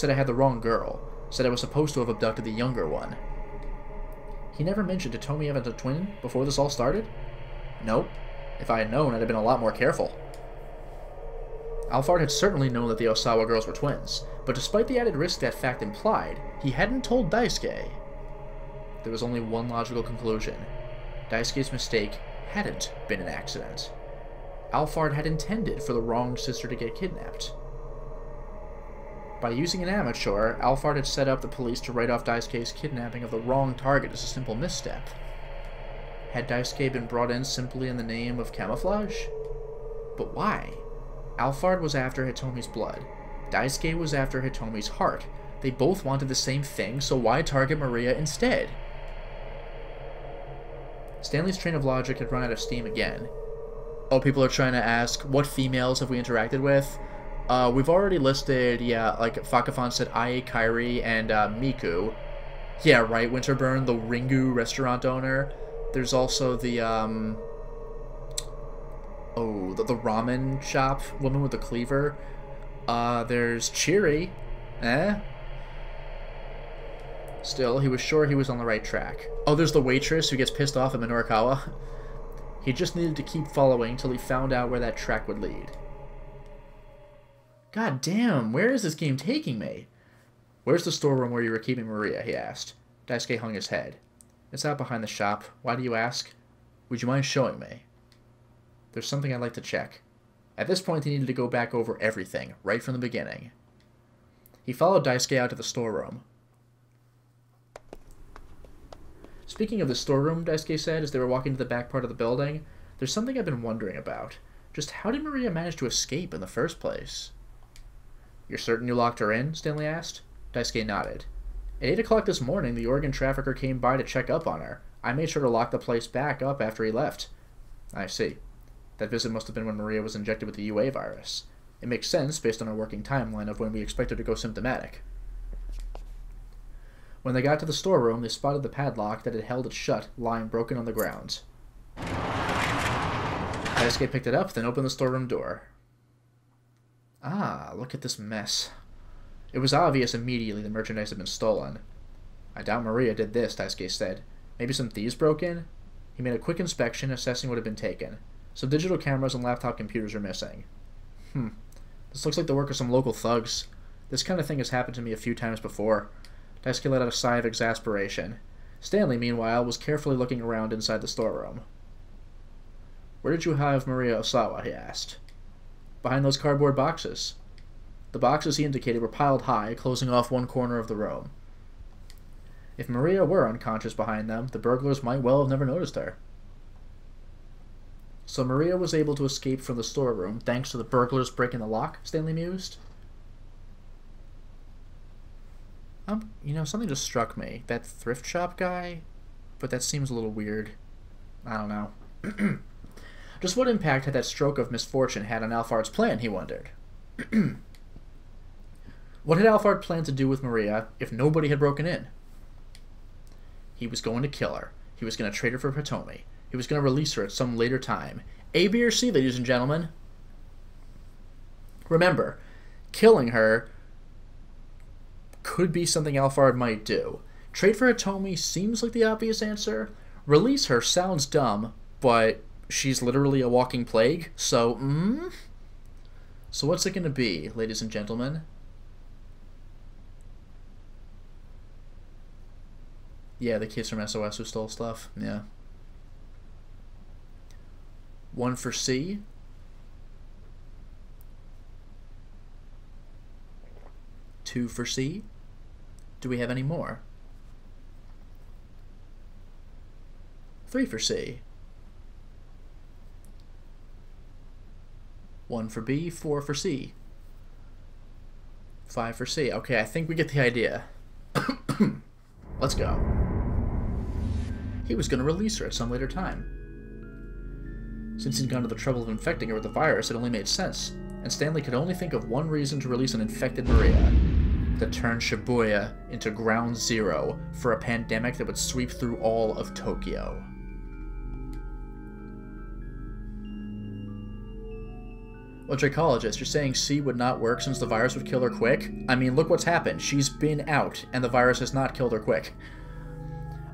I had the wrong girl. Said I was supposed to have abducted the younger one. He never mentioned Hitomi having a twin before this all started? Nope. If I had known, I'd have been a lot more careful. Alphard had certainly known that the Osawa girls were twins, but despite the added risk that fact implied, he hadn't told Daisuke. There was only one logical conclusion. Daisuke's mistake hadn't been an accident. Alphard had intended for the wrong sister to get kidnapped. By using an amateur, Alphard had set up the police to write off Daisuke's kidnapping of the wrong target as a simple misstep. Had Daisuke been brought in simply in the name of camouflage? But why? Alphard was after Hitomi's blood. Daisuke was after Hitomi's heart. They both wanted the same thing, so why target Maria instead? Stanley's train of logic had run out of steam again. Oh, people are trying to ask, what females have we interacted with? We've already listed, yeah, like Fakafan said, Ai, Kairi, and Miku. Yeah, right, Winterburn, the Ringu restaurant owner. There's also the, the ramen shop woman with the cleaver. There's Chiri. Still, he was sure he was on the right track. Oh, there's the waitress who gets pissed off at Minorikawa. He just needed to keep following till he found out where that track would lead. God damn, where is this game taking me? Where's the storeroom where you were keeping Maria, he asked. Daisuke hung his head. It's out behind the shop. Why do you ask? Would you mind showing me? There's something I'd like to check. At this point, he needed to go back over everything, right from the beginning. He followed Daisuke out to the storeroom. Speaking of the storeroom, Daisuke said as they were walking to the back part of the building, there's something I've been wondering about. Just how did Maria manage to escape in the first place? You're certain you locked her in? Stanley asked. Daisuke nodded. At 8 o'clock this morning, the organ trafficker came by to check up on her. I made sure to lock the place back up after he left. I see. That visit must have been when Maria was injected with the UA virus. It makes sense based on our working timeline of when we expect her to go symptomatic. When they got to the storeroom, they spotted the padlock that had held it shut, lying broken on the ground. Daisuke picked it up, then opened the storeroom door. Ah, look at this mess. It was obvious immediately the merchandise had been stolen. I doubt Maria did this, Daisuke said. Maybe some thieves broke in? He made a quick inspection, assessing what had been taken. Some digital cameras and laptop computers are missing. This looks like the work of some local thugs. This kind of thing has happened to me a few times before. Daisuke let out a sigh of exasperation. Stanley, meanwhile, was carefully looking around inside the storeroom. Where did you have Maria Osawa? He asked. Behind those cardboard boxes. The boxes he indicated were piled high, closing off one corner of the room. If Maria were unconscious behind them, the burglars might well have never noticed her. So Maria was able to escape from the storeroom thanks to the burglars breaking the lock, Stanley mused. Something just struck me. That thrift shop guy? But that seems a little weird. I don't know. Just what impact had that stroke of misfortune had on Alphard's plan, he wondered. What had Alphard planned to do with Maria if nobody had broken in? He was going to kill her. He was going to trade her for Hitomi. He was going to release her at some later time. A, B, or C, ladies and gentlemen. Remember, killing her could be something Alphard might do. Trade for Hitomi seems like the obvious answer. Release her sounds dumb, but she's literally a walking plague, so, So what's it gonna be, ladies and gentlemen? Yeah, the kids from SOS who stole stuff, yeah. 1 for C. 2 for C. Do we have any more? 3 for C. 1 for B, 4 for C. 5 for C. Okay, I think we get the idea. Let's go. He was going to release her at some later time. Since he'd gone to the trouble of infecting her with the virus, it only made sense, and Stanley could only think of one reason to release an infected Maria: to turn Shibuya into ground zero for a pandemic that would sweep through all of Tokyo. Well, Dracologist, you're saying C would not work since the virus would kill her quick? I mean, look what's happened. She's been out, and the virus has not killed her quick.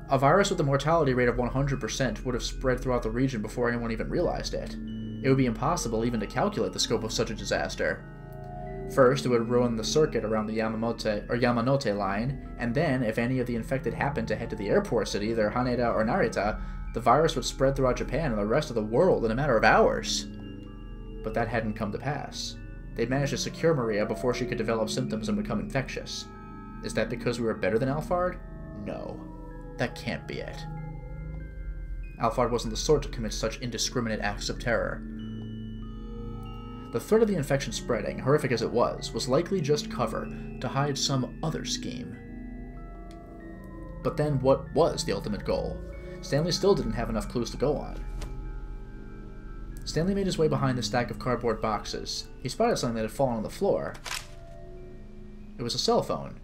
A virus with a mortality rate of 100% would have spread throughout the region before anyone even realized it. It would be impossible even to calculate the scope of such a disaster. First, it would ruin the circuit around the Yamanote line, and then, if any of the infected happened to head to the airport city, either Haneda or Narita, the virus would spread throughout Japan and the rest of the world in a matter of hours. But that hadn't come to pass. They'd managed to secure Maria before she could develop symptoms and become infectious. Is that because we were better than Alphard? No. That can't be it. Alphard wasn't the sort to commit such indiscriminate acts of terror. The threat of the infection spreading, horrific as it was likely just cover to hide some other scheme. But then what was the ultimate goal? Stanley still didn't have enough clues to go on. Stanley made his way behind the stack of cardboard boxes. He spotted something that had fallen on the floor. It was a cell phone.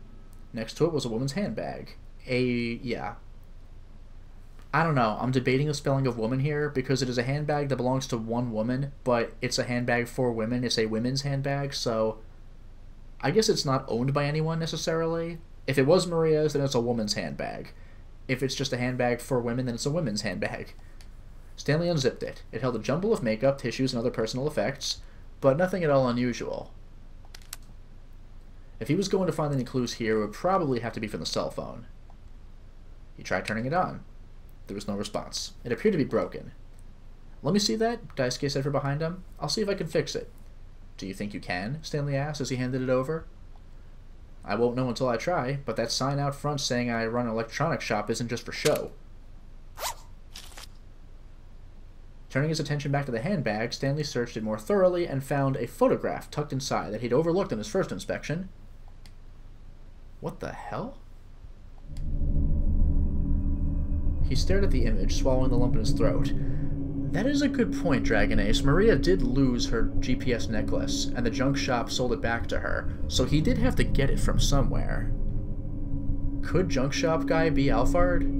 Next to it was a woman's handbag. Yeah. I don't know, I'm debating the spelling of woman here, because it is a handbag that belongs to one woman, but it's a handbag for women. It's a women's handbag, so I guess it's not owned by anyone necessarily. If it was Maria's, then it's a woman's handbag. If it's just a handbag for women, then it's a women's handbag. Stanley unzipped it. It held a jumble of makeup, tissues, and other personal effects, but nothing at all unusual. If he was going to find any clues here, it would probably have to be from the cell phone. He tried turning it on. There was no response. It appeared to be broken. "Let me see that," Daisuke said from behind him. "I'll see if I can fix it." "Do you think you can?" Stanley asked as he handed it over. "I won't know until I try, but that sign out front saying I run an electronics shop isn't just for show." Turning his attention back to the handbag, Stanley searched it more thoroughly and found a photograph tucked inside that he'd overlooked in his first inspection. What the hell? He stared at the image, swallowing the lump in his throat. That is a good point, Dragon Ace. Maria did lose her GPS necklace, and the junk shop sold it back to her, so he did have to get it from somewhere. Could junk shop guy be Alphard?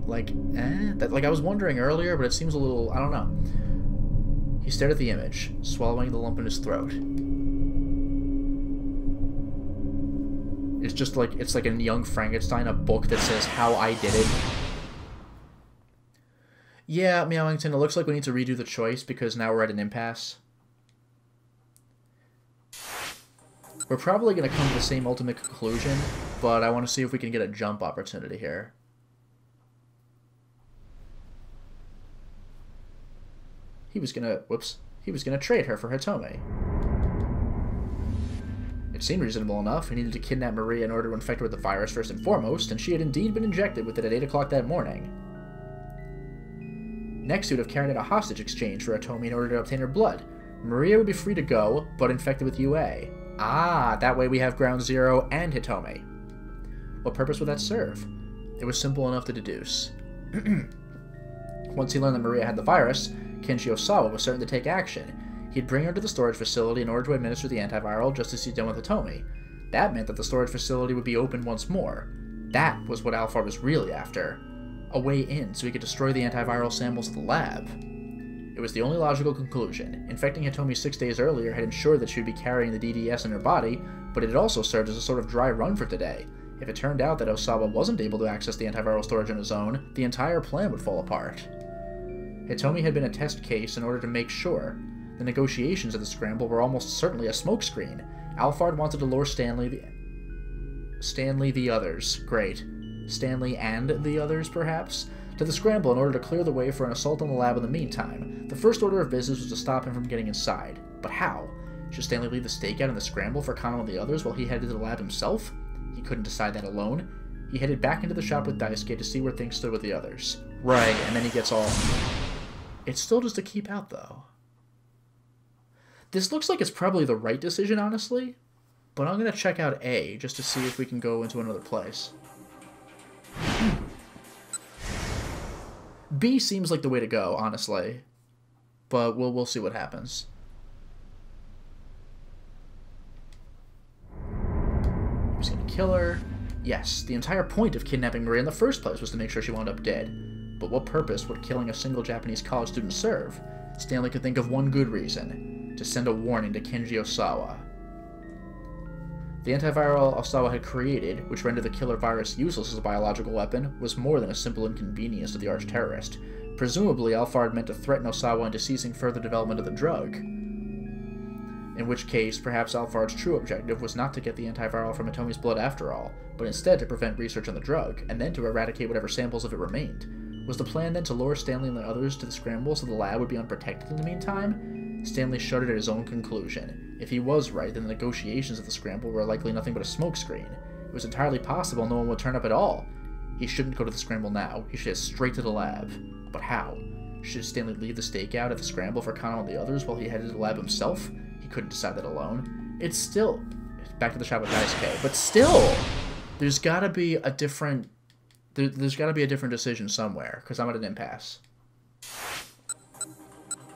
I was wondering earlier, but it seems a little, I don't know. He stared at the image, swallowing the lump in his throat. It's like in Young Frankenstein, a book that says how I did it. Yeah, Meowington, it looks like we need to redo the choice because now we're at an impasse. We're probably going to come to the same ultimate conclusion, but I want to see if we can get a jump opportunity here. He was gonna trade her for Hitomi. It seemed reasonable enough. He needed to kidnap Maria in order to infect her with the virus first and foremost, and she had indeed been injected with it at 8 o'clock that morning. Next, he would have carried out a hostage exchange for Hitomi in order to obtain her blood. Maria would be free to go, but infected with UA. Ah, that way we have Ground Zero and Hitomi. What purpose would that serve? It was simple enough to deduce. Once he learned that Maria had the virus, Kenji Osawa was certain to take action. He'd bring her to the storage facility in order to administer the antiviral, just as he'd done with Hitomi. That meant that the storage facility would be open once more. That was what Alphard was really after. A way in so he could destroy the antiviral samples of the lab. It was the only logical conclusion. Infecting Hitomi 6 days earlier had ensured that she would be carrying the DDS in her body, but it had also served as a sort of dry run for today. If it turned out that Osawa wasn't able to access the antiviral storage on his own, the entire plan would fall apart. Hitomi had been a test case in order to make sure. The negotiations of the scramble were almost certainly a smokescreen. Alphard wanted to lure Stanley the others. Great. Stanley and the others, perhaps? To the scramble in order to clear the way for an assault on the lab in the meantime. The first order of business was to stop him from getting inside. But how? Should Stanley leave the stakeout in the scramble for Cano and the others while he headed to the lab himself? He couldn't decide that alone. He headed back into the shop with Daisuke to see where things stood with the others. Right, and then he gets all... It's still just a keep out, though. This looks like it's probably the right decision, honestly. But I'm going to check out A, just to see if we can go into another place. B seems like the way to go, honestly. But we'll see what happens. He was going to kill her. Yes, the entire point of kidnapping Maria in the first place was to make sure she wound up dead. But what purpose would killing a single Japanese college student serve? Stanley could think of one good reason. To send a warning to Kenji Osawa. The antiviral Osawa had created, which rendered the killer virus useless as a biological weapon, was more than a simple inconvenience to the arch-terrorist. Presumably, Alphard meant to threaten Osawa into ceasing further development of the drug. In which case, perhaps Alphard's true objective was not to get the antiviral from Hitomi's blood after all, but instead to prevent research on the drug, and then to eradicate whatever samples of it remained. Was the plan then to lure Stanley and the others to the scramble so the lab would be unprotected in the meantime? Stanley shuddered at his own conclusion. If he was right, then the negotiations of the scramble were likely nothing but a smokescreen. It was entirely possible no one would turn up at all. He shouldn't go to the scramble now. He should head straight to the lab. But how? Should Stanley leave the stakeout at the scramble for Cano and the others while he headed to the lab himself? He couldn't decide that alone. It's still... Back to the shop with Daisuke. But still! There's gotta be a different... There's gotta be a different decision somewhere, because I'm at an impasse.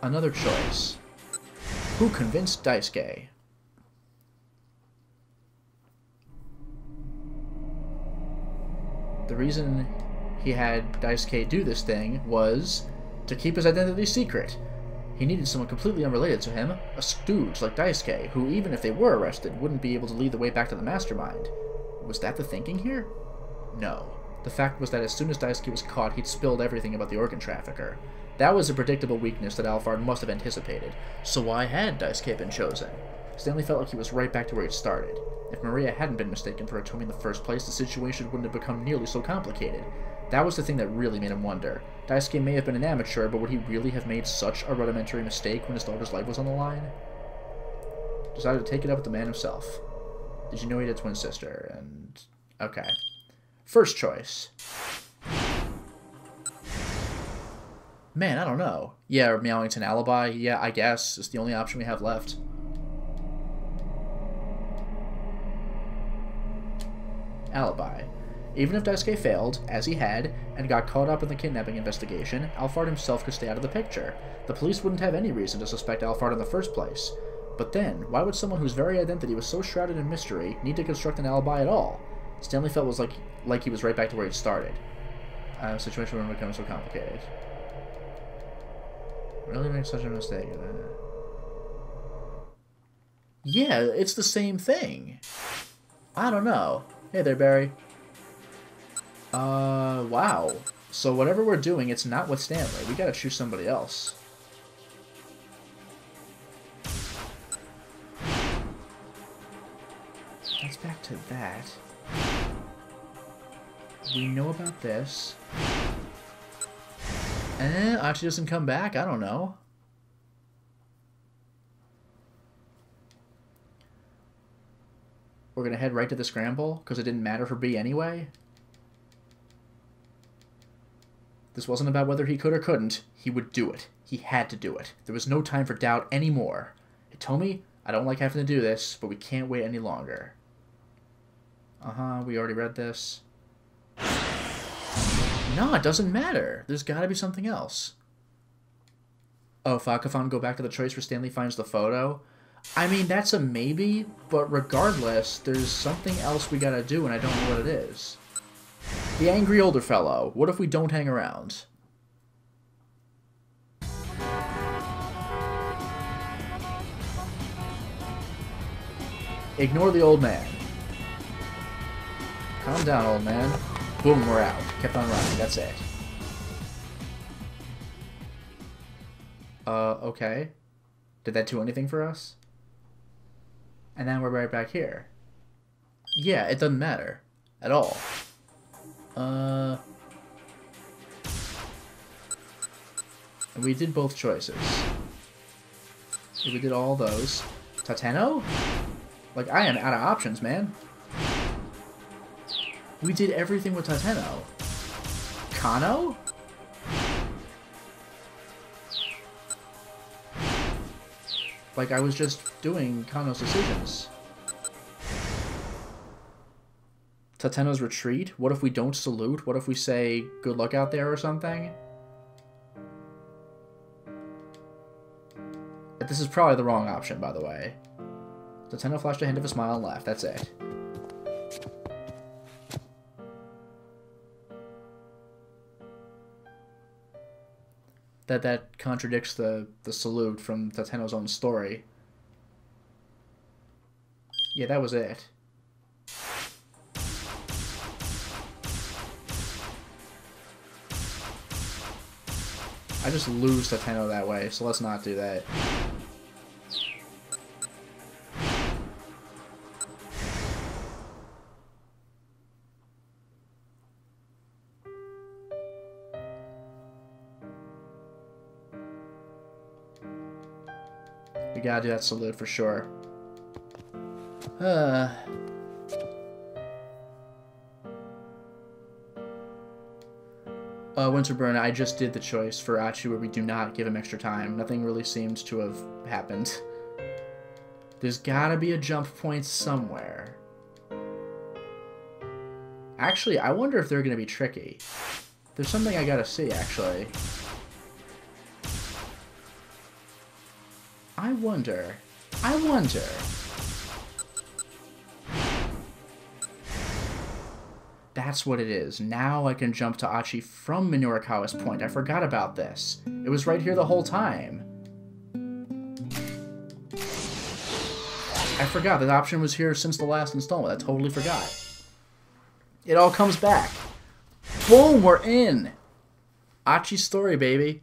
Another choice. Who convinced Daisuke? The reason he had Daisuke do this thing was to keep his identity secret. He needed someone completely unrelated to him, a stooge like Daisuke, who, even if they were arrested, wouldn't be able to lead the way back to the mastermind. Was that the thinking here? No. The fact was that as soon as Daisuke was caught, he'd spilled everything about the organ trafficker. That was a predictable weakness that Alphard must have anticipated. So why had Daisuke been chosen? Stanley felt like he was right back to where he'd started. If Maria hadn't been mistaken for Hitomi in the first place, the situation wouldn't have become nearly so complicated. That was the thing that really made him wonder. Daisuke may have been an amateur, but would he really have made such a rudimentary mistake when his daughter's life was on the line? Decided to take it up with the man himself. Did you know he had a twin sister? And... okay. First choice. Man, I don't know. Yeah, Meowington alibi. Yeah, I guess. It's the only option we have left. Alibi. Even if Daisuke failed, as he had, and got caught up in the kidnapping investigation, Alphard himself could stay out of the picture. The police wouldn't have any reason to suspect Alphard in the first place. But then, why would someone whose very identity was so shrouded in mystery need to construct an alibi at all? Stanley felt it was like he was right back to where he'd started. The situation wouldn't become so complicated. Really make such a mistake? Yeah, it's the same thing. I don't know. Hey there, Barry. Wow. So whatever we're doing, it's not with Stanley. We gotta choose somebody else. Let's back to that. We know about this. Achi doesn't come back? I don't know. We're gonna head right to the scramble, because it didn't matter for B anyway? This wasn't about whether he could or couldn't. He would do it. He had to do it. There was no time for doubt anymore. Hitomi, I don't like having to do this, but we can't wait any longer. We already read this. No, it doesn't matter. There's gotta be something else. Oh, Fakafan go back to the choice where Stanley finds the photo? I mean, that's a maybe, but regardless, there's something else we gotta do and I don't know what it is. The angry older fellow. What if we don't hang around? Ignore the old man. Calm down, old man. Boom, we're out. Kept on running. That's it. Okay. Did that do anything for us? And then we're right back here. Yeah, it doesn't matter. At all. And we did both choices. So we did all those. Teno? Like, I am out of options, man. We did everything with Teno. Cano? Like, I was just doing Cano's decisions. Tateno's retreat? What if we don't salute? What if we say, good luck out there or something? This is probably the wrong option, by the way. Teno flashed a hint of a smile and laughed. That's it. That contradicts the salute from Tateno's own story. Yeah, that was it. I just lose Teno that way, so let's not do that. We gotta do that salute for sure. Winterburn, I just did the choice for Achi where we do not give him extra time. Nothing really seems to have happened. There's gotta be a jump point somewhere. Actually, I wonder if they're gonna be tricky. There's something I gotta see, actually. I wonder. That's what it is. Now I can jump to Achi from Minorikawa's point. I forgot about this. It was right here the whole time. I forgot that option was here since the last installment. I totally forgot. It all comes back. Boom, we're in. Achi's story, baby.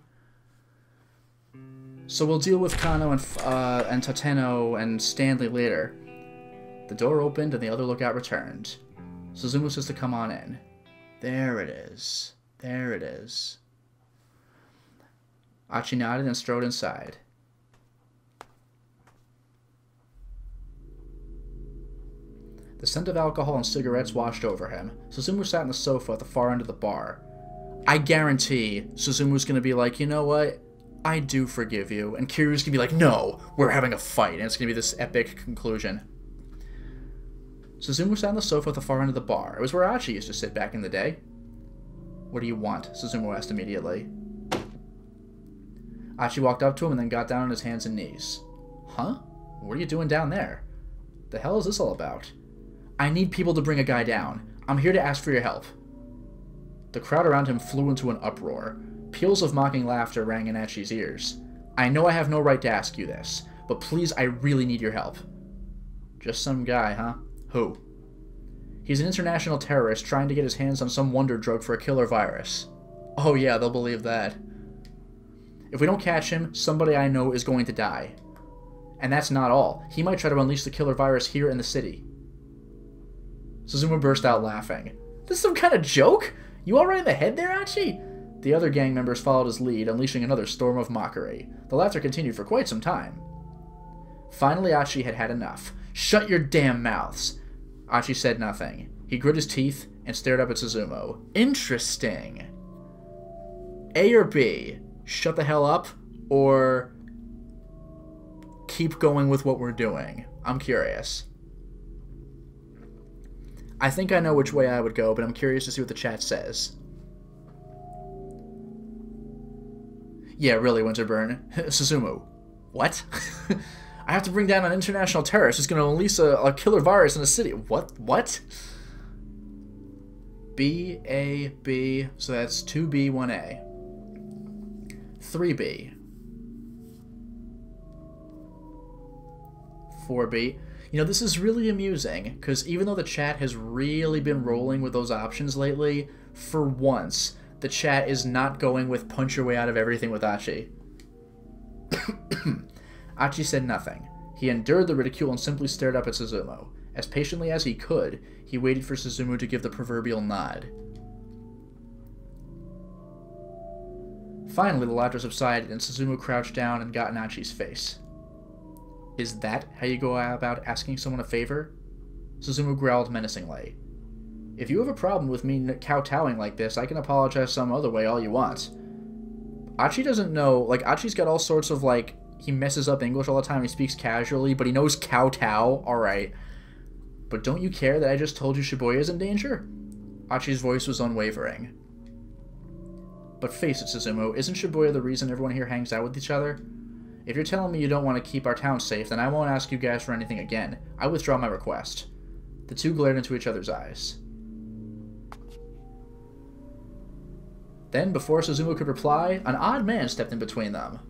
So we'll deal with Cano and Teno and Stanley later. The door opened and the other lookout returned. Suzumu says to come on in. There it is. There it is. Achi nodded and strode inside. The scent of alcohol and cigarettes washed over him. Suzumu sat on the sofa at the far end of the bar. I guarantee Suzumu's gonna be like, you know what? I do forgive you. And Kiryu's gonna be like, no, we're having a fight. And it's gonna be this epic conclusion. Suzumu sat on the sofa at the far end of the bar. It was where Achi used to sit back in the day. What do you want? Suzumu asked immediately. Achi walked up to him and then got down on his hands and knees. Huh? What are you doing down there? The hell is this all about? I need people to bring a guy down. I'm here to ask for your help. The crowd around him flew into an uproar. Peals of mocking laughter rang in Achi's ears. I know I have no right to ask you this, but please, I really need your help. Just some guy, huh? Who? He's an international terrorist trying to get his hands on some wonder drug for a killer virus. Oh yeah, they'll believe that. If we don't catch him, somebody I know is going to die. And that's not all. He might try to unleash the killer virus here in the city. Suzumu burst out laughing. This is some kind of joke? You alright in the head there, Achi? The other gang members followed his lead, unleashing another storm of mockery. The laughter continued for quite some time. Finally, Achi had had enough. Shut your damn mouths! Achi said nothing. He grit his teeth and stared up at Suzumu. Interesting. A or B? Shut the hell up, or keep going with what we're doing? I'm curious. I think I know which way I would go, but I'm curious to see what the chat says. Yeah, really, Winterburn. Suzumu. What? I have to bring down an international terrorist who's going to unleash a killer virus in a city. What? B, A, B. So that's 2B, 1A. 3B. 4B. You know, this is really amusing, because even though the chat has really been rolling with those options lately, for once, the chat is not going with punch your way out of everything with Achi. Achi said nothing. He endured the ridicule and simply stared up at Suzumu. As patiently as he could, he waited for Suzumu to give the proverbial nod. Finally, the laughter subsided, and Suzumu crouched down and got in Achi's face. Is that how you go about asking someone a favor? Suzumu growled menacingly. If you have a problem with me kowtowing like this, I can apologize some other way all you want. Achi doesn't know, like, Achi's got all sorts of, like, he messes up English all the time, he speaks casually, but he knows kowtow, alright. But don't you care that I just told you Shibuya is in danger? Achi's voice was unwavering. But face it, Suzumu, isn't Shibuya the reason everyone here hangs out with each other? If you're telling me you don't want to keep our town safe, then I won't ask you guys for anything again. I withdraw my request. The two glared into each other's eyes. Then, before Suzumu could reply, an odd man stepped in between them.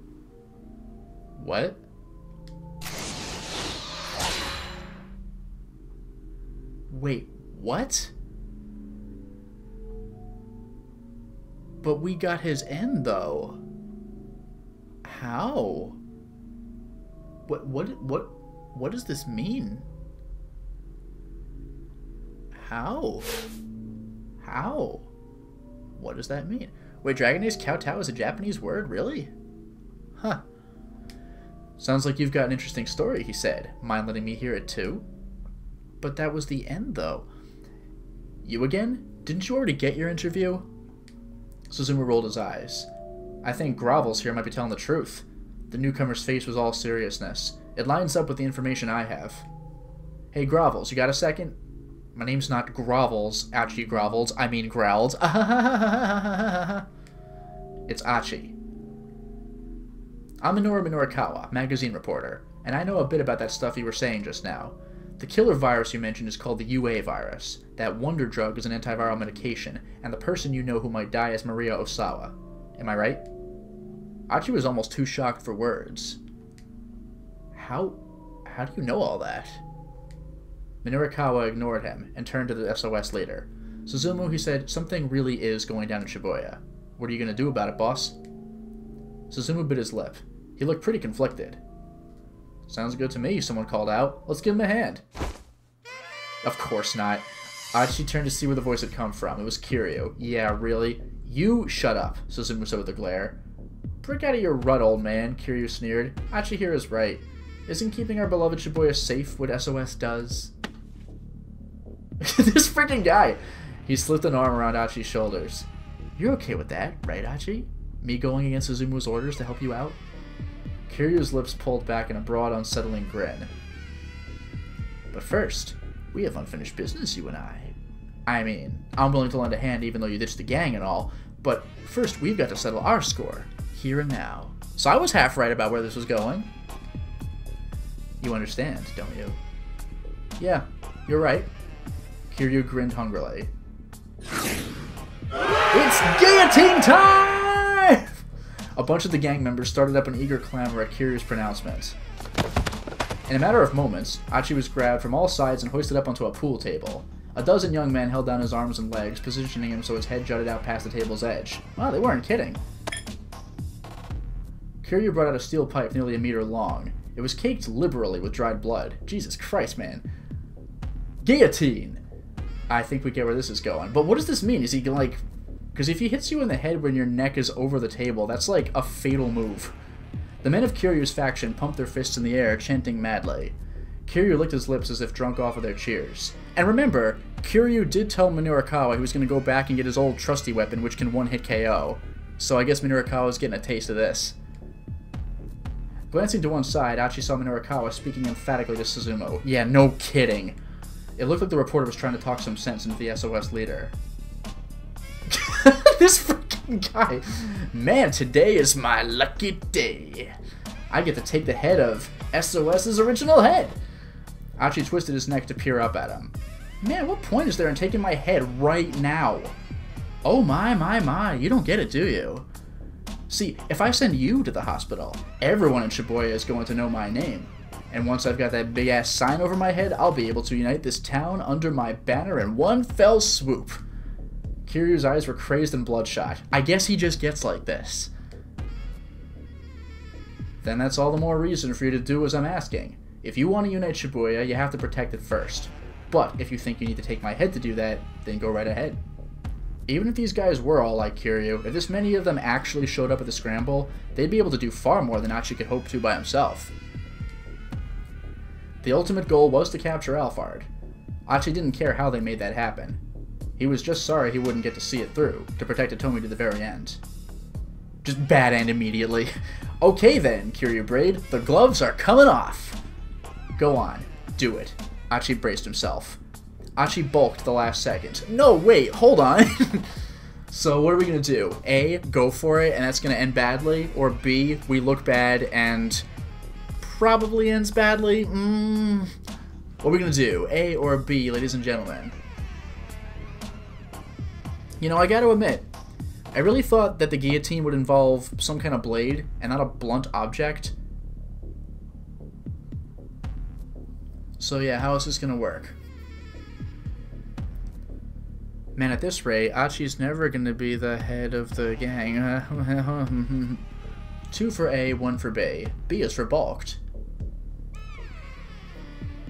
What? Wait, what? But we got his end, though. How? What does this mean? How? How? What does that mean? Wait, Dragon Ace kowtow is a Japanese word? Really? Huh. Sounds like you've got an interesting story, he said. Mind letting me hear it too? But that was the end, though. You again? Didn't you already get your interview? Suzumu rolled his eyes. I think Grovels here might be telling the truth. The newcomer's face was all seriousness. It lines up with the information I have. Hey, Grovels, you got a second? My name's not Grovels, Achi Grovels. I mean growled. It's Achi. I'm Minoru Minorikawa, magazine reporter, and I know a bit about that stuff you were saying just now. The killer virus you mentioned is called the UA virus. That wonder drug is an antiviral medication, and the person you know who might die is Maria Osawa. Am I right? Achi was almost too shocked for words. How do you know all that? Minorikawa ignored him and turned to the SOS leader. Suzumu, he said, something really is going down in Shibuya. What are you going to do about it, boss? Suzumu bit his lip. He looked pretty conflicted. Sounds good to me, someone called out. Let's give him a hand. Of course not. Achi turned to see where the voice had come from. It was Kiryu. Yeah, really? You shut up, Suzumu said with a glare. Break out of your rut, old man, Kiryu sneered. Achi here is right. Isn't keeping our beloved Shibuya safe what SOS does? This freaking guy! He slipped an arm around Achi's shoulders. You're okay with that, right, Achi? Me going against Suzumu's orders to help you out? Kiryu's lips pulled back in a broad, unsettling grin. But first, we have unfinished business, you and I. I mean, I'm willing to lend a hand even though you ditched the gang and all, but first we've got to settle our score, here and now. So I was half right about where this was going. You understand, don't you? Yeah, you're right. Kiryu grinned hungrily. It's guillotine time! A bunch of the gang members started up an eager clamor at Kiryu's pronouncement. In a matter of moments, Achi was grabbed from all sides and hoisted up onto a pool table. A dozen young men held down his arms and legs, positioning him so his head jutted out past the table's edge. Wow, they weren't kidding. Kiryu brought out a steel pipe nearly a meter long. It was caked liberally with dried blood. Jesus Christ, man. Guillotine! I think we get where this is going. But what does this mean? Is he like... Because if he hits you in the head when your neck is over the table, that's like a fatal move. The men of Kiryu's faction pumped their fists in the air, chanting madly. Kiryu licked his lips as if drunk off of their cheers. And remember, Kiryu did tell Minorikawa he was going to go back and get his old trusty weapon, which can one-hit KO. So I guess Minorikawa's getting a taste of this. Glancing to one side, Achi saw Minorikawa speaking emphatically to Suzumu. Yeah, no kidding. It looked like the reporter was trying to talk some sense into the SOS leader. This freaking guy. Man, today is my lucky day. I get to take the head of SOS's original head. Achi twisted his neck to peer up at him. Man, what point is there in taking my head right now? Oh my, you don't get it, do you? See, if I send you to the hospital, everyone in Shibuya is going to know my name. And once I've got that big-ass sign over my head, I'll be able to unite this town under my banner in one fell swoop. Kiryu's eyes were crazed and bloodshot. I guess he just gets like this. Then that's all the more reason for you to do as I'm asking. If you want to unite Shibuya, you have to protect it first. But if you think you need to take my head to do that, then go right ahead. Even if these guys were all like Kiryu, if this many of them actually showed up at the scramble, they'd be able to do far more than Achi could hope to by himself. The ultimate goal was to capture Alphard. Achi didn't care how they made that happen. He was just sorry he wouldn't get to see it through, to protect Atomi to the very end. Just bad end immediately. Okay then, Kiryu Braid, the gloves are coming off! Go on, do it. Achi braced himself. Achi bulked the last second. No, wait, hold on. So what are we gonna do? A, go for it, and that's gonna end badly, or B, we look bad and probably ends badly? What are we gonna do? A or B, ladies and gentlemen? You know, I gotta admit, I really thought that the guillotine would involve some kind of blade and not a blunt object. So yeah, how is this gonna work? Man, at this rate, Achi's never gonna be the head of the gang. 2 for A, 1 for B. B is for balked.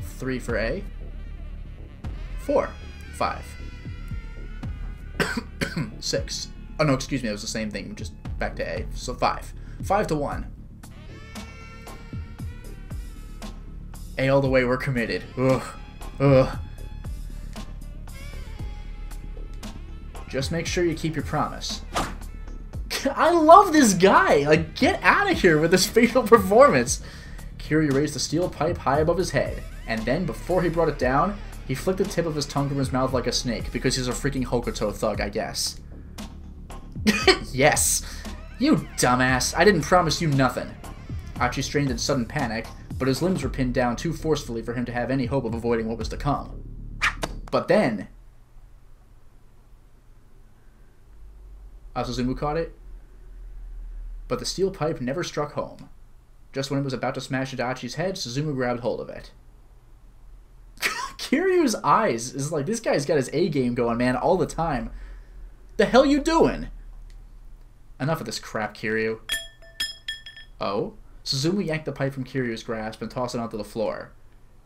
3 for A. 4. 5. 6. Oh no, excuse me, it was the same thing, just back to A. So 5. 5 to 1. A all the way, we're committed. Ugh. Ugh. Just make sure you keep your promise. I love this guy! Like, get out of here with this fatal performance! Kiryu raised the steel pipe high above his head, and then, before he brought it down, he flicked the tip of his tongue from his mouth like a snake, because he's a freaking Hokuto thug, I guess. Yes! You dumbass! I didn't promise you nothing! Achi strained in sudden panic, but his limbs were pinned down too forcefully for him to have any hope of avoiding what was to come. But then... Suzumu caught it. But the steel pipe never struck home. Just when it was about to smash into Achi's head, Suzumu grabbed hold of it. Kiryu's eyes is like, this guy's got his A game going, man, all the time. The hell you doing? Enough of this crap, Kiryu. Oh? Suzumu yanked the pipe from Kiryu's grasp and tossed it onto the floor.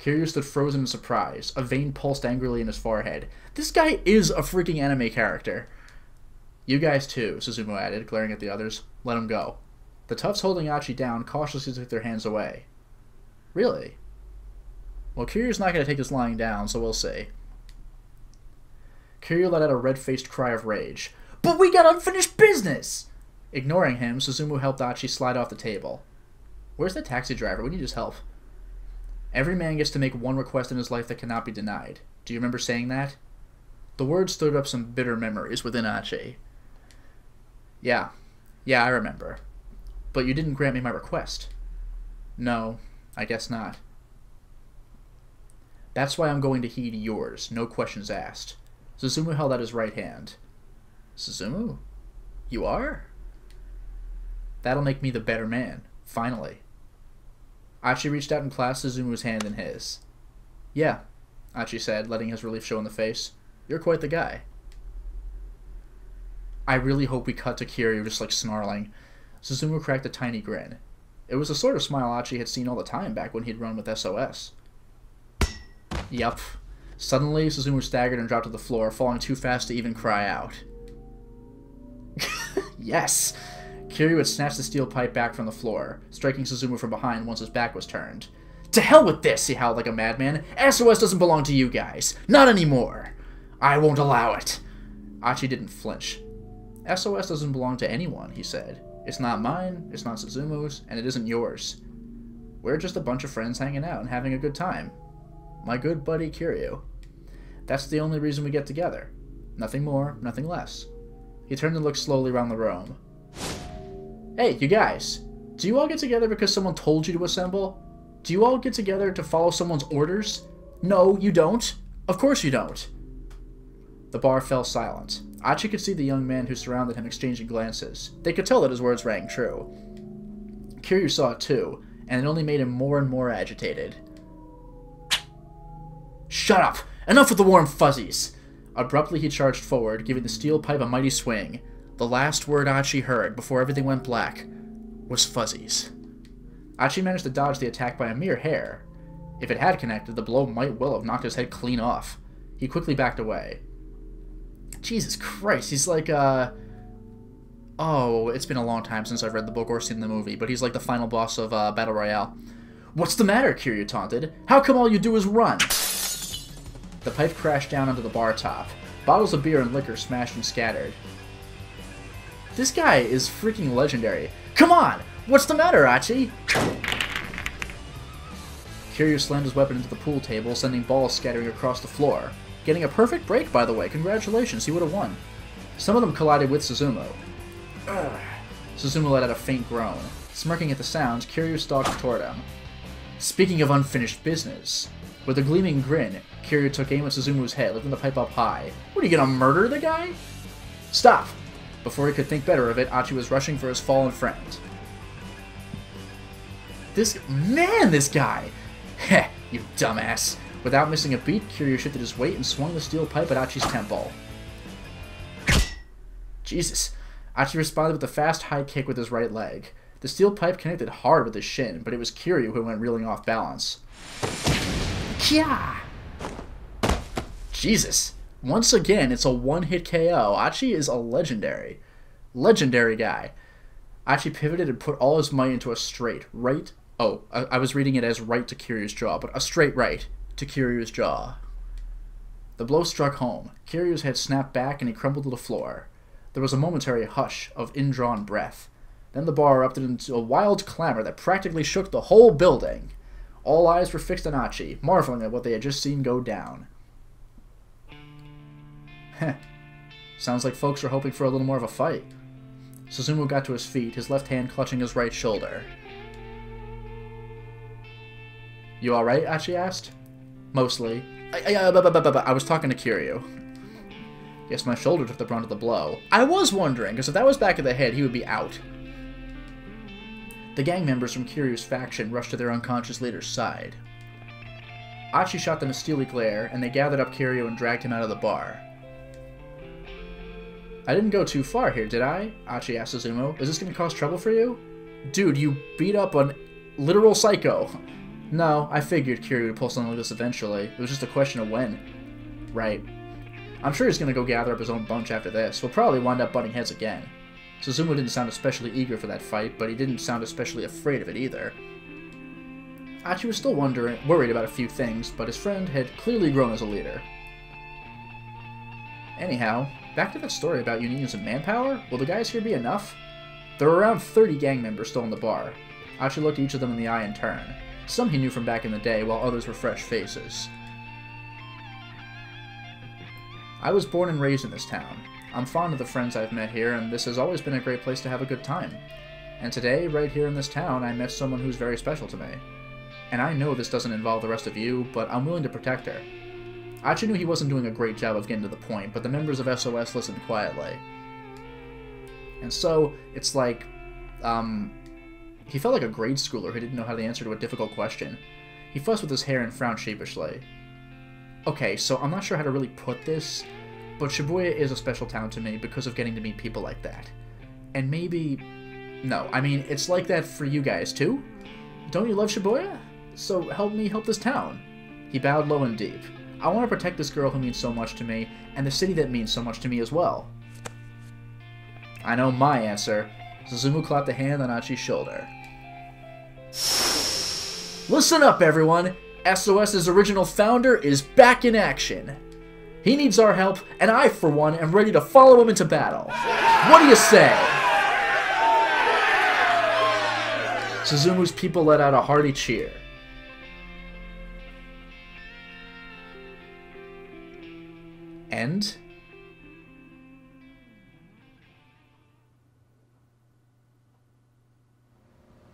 Kiryu stood frozen in surprise. A vein pulsed angrily in his forehead. This guy is a freaking anime character. You guys too, Suzumu added, glaring at the others. Let him go. The toughs holding Achi down cautiously took their hands away. Really? Well, Kiryu's not going to take this lying down, so we'll see. Kiryu let out a red-faced cry of rage. But we got unfinished business! Ignoring him, Suzumu helped Achi slide off the table. Where's the taxi driver? We need his help. Every man gets to make one request in his life that cannot be denied. Do you remember saying that? The words stirred up some bitter memories within Achi. Yeah, I remember. But you didn't grant me my request. No, I guess not. That's why I'm going to heed yours, no questions asked. Suzumu held out his right hand. Suzumu? You are? That'll make me the better man, finally. Achi reached out and clasped Suzumu's hand in his. Yeah, Achi said, letting his relief show in the face. You're quite the guy. I really hope we cut to Kiryu just like snarling. Suzumu cracked a tiny grin. It was the sort of smile Achi had seen all the time back when he'd run with SOS. Yup. Suddenly, Suzumu staggered and dropped to the floor, falling too fast to even cry out. Yes! Kiryu had snatched the steel pipe back from the floor, striking Suzumu from behind once his back was turned. To hell with this, he howled like a madman. SOS doesn't belong to you guys. Not anymore. I won't allow it. Achi didn't flinch. SOS doesn't belong to anyone, he said. It's not mine, it's not Suzumu's, and it isn't yours. We're just a bunch of friends hanging out and having a good time. My good buddy Kiryu. That's the only reason we get together. Nothing more, nothing less. He turned and looked slowly around the room. Hey, you guys. Do you all get together because someone told you to assemble? Do you all get together to follow someone's orders? No, you don't. Of course you don't. The bar fell silent. Achi could see the young men who surrounded him exchanging glances. They could tell that his words rang true. Kiryu saw it too, and it only made him more and more agitated. Shut up! Enough with the warm fuzzies! Abruptly he charged forward, giving the steel pipe a mighty swing. The last word Achi heard, before everything went black, was fuzzies. Achi managed to dodge the attack by a mere hair. If it had connected, the blow might well have knocked his head clean off. He quickly backed away. Jesus Christ, he's like, oh, it's been a long time since I've read the book or seen the movie, but he's like the final boss of Battle Royale. What's the matter, Kiryu taunted. How come all you do is run? The pipe crashed down onto the bar top. Bottles of beer and liquor smashed and scattered. This guy is freaking legendary. Come on! What's the matter, Achi? Kiryu slammed his weapon into the pool table, sending balls scattering across the floor. Getting a perfect break, by the way. Congratulations, he would have won. Some of them collided with Suzumu. Ugh. Suzumu let out a faint groan. Smirking at the sounds, Kiryu stalked toward him. Speaking of unfinished business. With a gleaming grin, Kiryu took aim at Suzumu's head, lifting the pipe up high. What, are you gonna murder the guy? Stop! Before he could think better of it, Achi was rushing for his fallen friend. This guy! Heh, you dumbass. Without missing a beat, Kiryu shifted his weight and swung the steel pipe at Achi's temple. Jesus. Achi responded with a fast high kick with his right leg. The steel pipe connected hard with his shin, but it was Kiryu who went reeling off balance. Kya! Jesus. Once again, it's a one-hit KO. Achi is a legendary. Legendary guy. Achi pivoted and put all his might into a straight right. Oh, I was reading it as right to Kiryu's jaw, but a straight right to Kiryu's jaw. The blow struck home. Kiryu's head snapped back and he crumbled to the floor. There was a momentary hush of indrawn breath. Then the bar erupted into a wild clamor that practically shook the whole building. All eyes were fixed on Achi, marveling at what they had just seen go down. Heh. Sounds like folks are hoping for a little more of a fight. Suzumu got to his feet, his left hand clutching his right shoulder. You alright? Achi asked. Mostly. I was talking to Kiryu. Guess my shoulder took the brunt of the blow. I was wondering, because if that was back of the head, he would be out. The gang members from Kiryu's faction rushed to their unconscious leader's side. Achi shot them a steely glare, and they gathered up Kiryu and dragged him out of the bar. I didn't go too far here, did I? Achi asked Suzumu. Is this going to cause trouble for you? Dude, you beat up an literal psycho. No, I figured Kiryu would pull something like this eventually. It was just a question of when. Right. I'm sure he's going to go gather up his own bunch after this. We'll probably wind up butting heads again. Suzumu didn't sound especially eager for that fight, but he didn't sound especially afraid of it either. Achi was still worried about a few things, but his friend had clearly grown as a leader. Anyhow, back to that story about you needing some manpower? Will the guys here be enough? There were around 30 gang members still in the bar. Achi looked each of them in the eye in turn. Some he knew from back in the day, while others were fresh faces. I was born and raised in this town. I'm fond of the friends I've met here, and this has always been a great place to have a good time. And today, right here in this town, I met someone who's very special to me. And I know this doesn't involve the rest of you, but I'm willing to protect her. Achi knew he wasn't doing a great job of getting to the point, but the members of SOS listened quietly. And so, it's like, he felt like a grade schooler who didn't know how to answer to a difficult question. He fussed with his hair and frowned sheepishly. Okay, so I'm not sure how to really put this, but Shibuya is a special town to me because of getting to meet people like that. And maybe... No, I mean, it's like that for you guys, too? Don't you love Shibuya? So help me help this town. He bowed low and deep. I want to protect this girl who means so much to me, and the city that means so much to me as well. I know my answer. Suzumu clapped a hand on Achi's shoulder. Listen up, everyone! SOS's original founder is back in action. He needs our help, and I, for one, am ready to follow him into battle. What do you say? Suzumu's people let out a hearty cheer. End?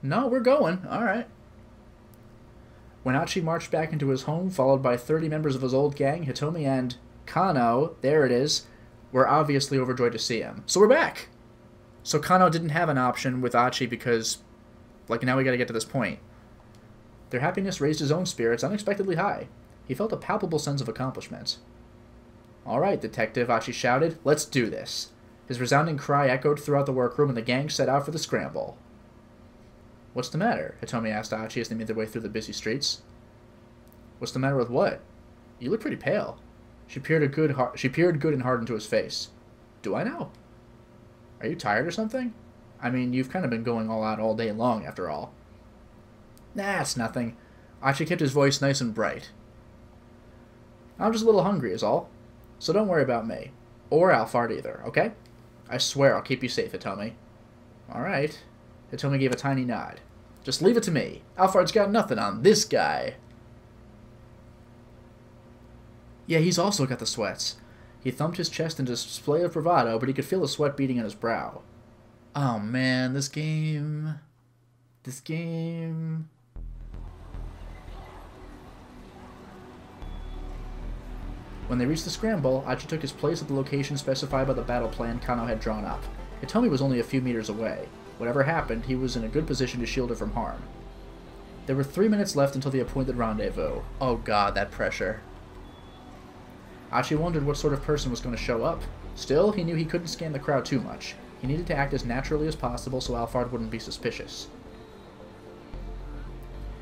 No, we're going. Alright. When Achi marched back into his home, followed by 30 members of his old gang, Hitomi and Cano, there it is, were obviously overjoyed to see him. So we're back! So Cano didn't have an option with Achi because, like, now we gotta get to this point. Their happiness raised his own spirits unexpectedly high. He felt a palpable sense of accomplishment. "All right, Detective," Achi shouted. "Let's do this." His resounding cry echoed throughout the workroom, and the gang set out for the scramble. "What's the matter?" Hitomi asked Achi as they made their way through the busy streets. "What's the matter with what? You look pretty pale." She peered good and hard into his face. "Do I now? Are you tired or something? I mean, you've kind of been going all out all day long, after all." "Nah, it's nothing." Achi kept his voice nice and bright. "I'm just a little hungry is all. So don't worry about me. Or Alphard either, okay? I swear I'll keep you safe, Hitomi." "Alright." Hitomi gave a tiny nod. "Just leave it to me. Alphard's got nothing on this guy." Yeah, he's also got the sweats. He thumped his chest in a display of bravado, but he could feel the sweat beating on his brow. Oh man, this game... This game... When they reached the scramble, Achi took his place at the location specified by the battle plan Cano had drawn up. Hitomi was only a few meters away. Whatever happened, he was in a good position to shield her from harm. There were 3 minutes left until the appointed rendezvous. Oh god, that pressure. Achi wondered what sort of person was going to show up. Still, he knew he couldn't scan the crowd too much. He needed to act as naturally as possible so Alphard wouldn't be suspicious.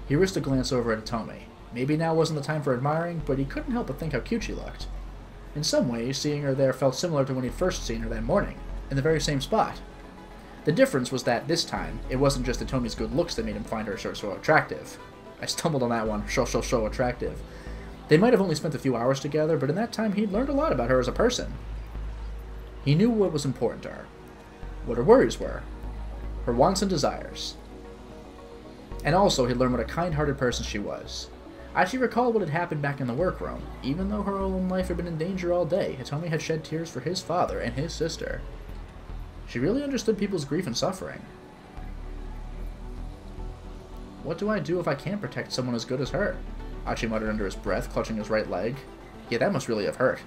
He risked a glance over at Hitomi. Maybe now wasn't the time for admiring, but he couldn't help but think how cute she looked. In some ways, seeing her there felt similar to when he'd first seen her that morning, in the very same spot. The difference was that this time, it wasn't just Hitomi's good looks that made him find her so attractive. I stumbled on that one, so attractive. They might have only spent a few hours together, but in that time he'd learned a lot about her as a person. He knew what was important to her, what her worries were, her wants and desires. And also he'd learned what a kind-hearted person she was. Achi recalled what had happened back in the workroom. Even though her own life had been in danger all day, Hitomi had shed tears for his father and his sister. She really understood people's grief and suffering. What do I do if I can't protect someone as good as her? Achi muttered under his breath, clutching his right leg. Yeah, that must really have hurt.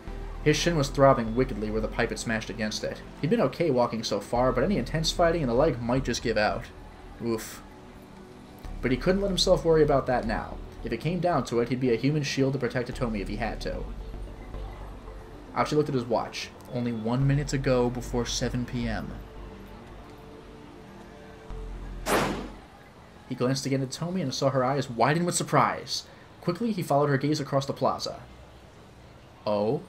His shin was throbbing wickedly where the pipe had smashed against it. He'd been okay walking so far, but any intense fighting and the leg might just give out. Oof. But he couldn't let himself worry about that now. If it came down to it, he'd be a human shield to protect Hitomi if he had to. Achi looked at his watch. Only 1 minute to go before 7 p.m. He glanced again at Hitomi and saw her eyes widen with surprise. Quickly, he followed her gaze across the plaza. Oh?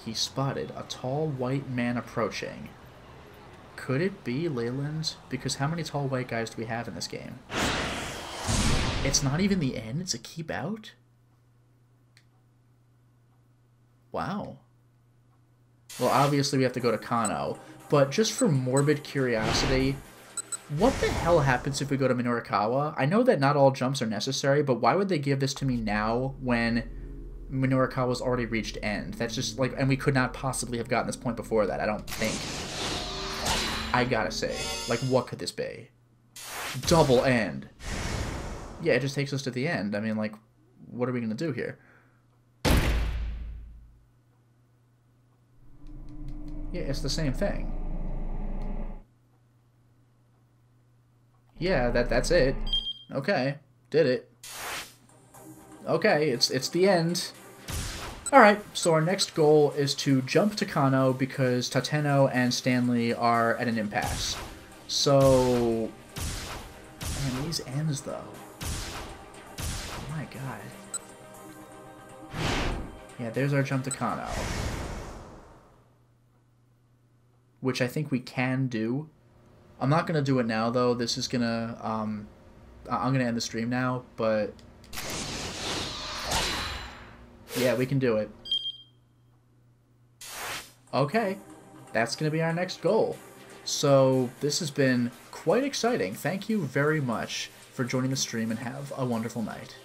He spotted a tall white man approaching. Could it be Leyland? Because how many tall white guys do we have in this game? It's not even the end, it's a keep out? Wow. Well, obviously we have to go to Cano, but just for morbid curiosity, what the hell happens if we go to Minorikawa? I know that not all jumps are necessary, but why would they give this to me now when Minorikawa's already reached end? That's just like, and we could not possibly have gotten this point before that, I don't think. I gotta say, like, what could this be? Double end. Yeah, it just takes us to the end. I mean, like, what are we gonna do here? Yeah, it's the same thing. Yeah, that's it. Okay, did it. Okay, it's the end. Alright, so our next goal is to jump to Cano because Teno and Stanley are at an impasse. So... Man, these ends, though. Oh my god. Yeah, there's our jump to Cano. Which I think we can do. I'm not going to do it now, though. This is going to... I'm going to end the stream now, but... Yeah, we can do it. Okay. That's going to be our next goal. So, this has been quite exciting. Thank you very much for joining the stream, and have a wonderful night.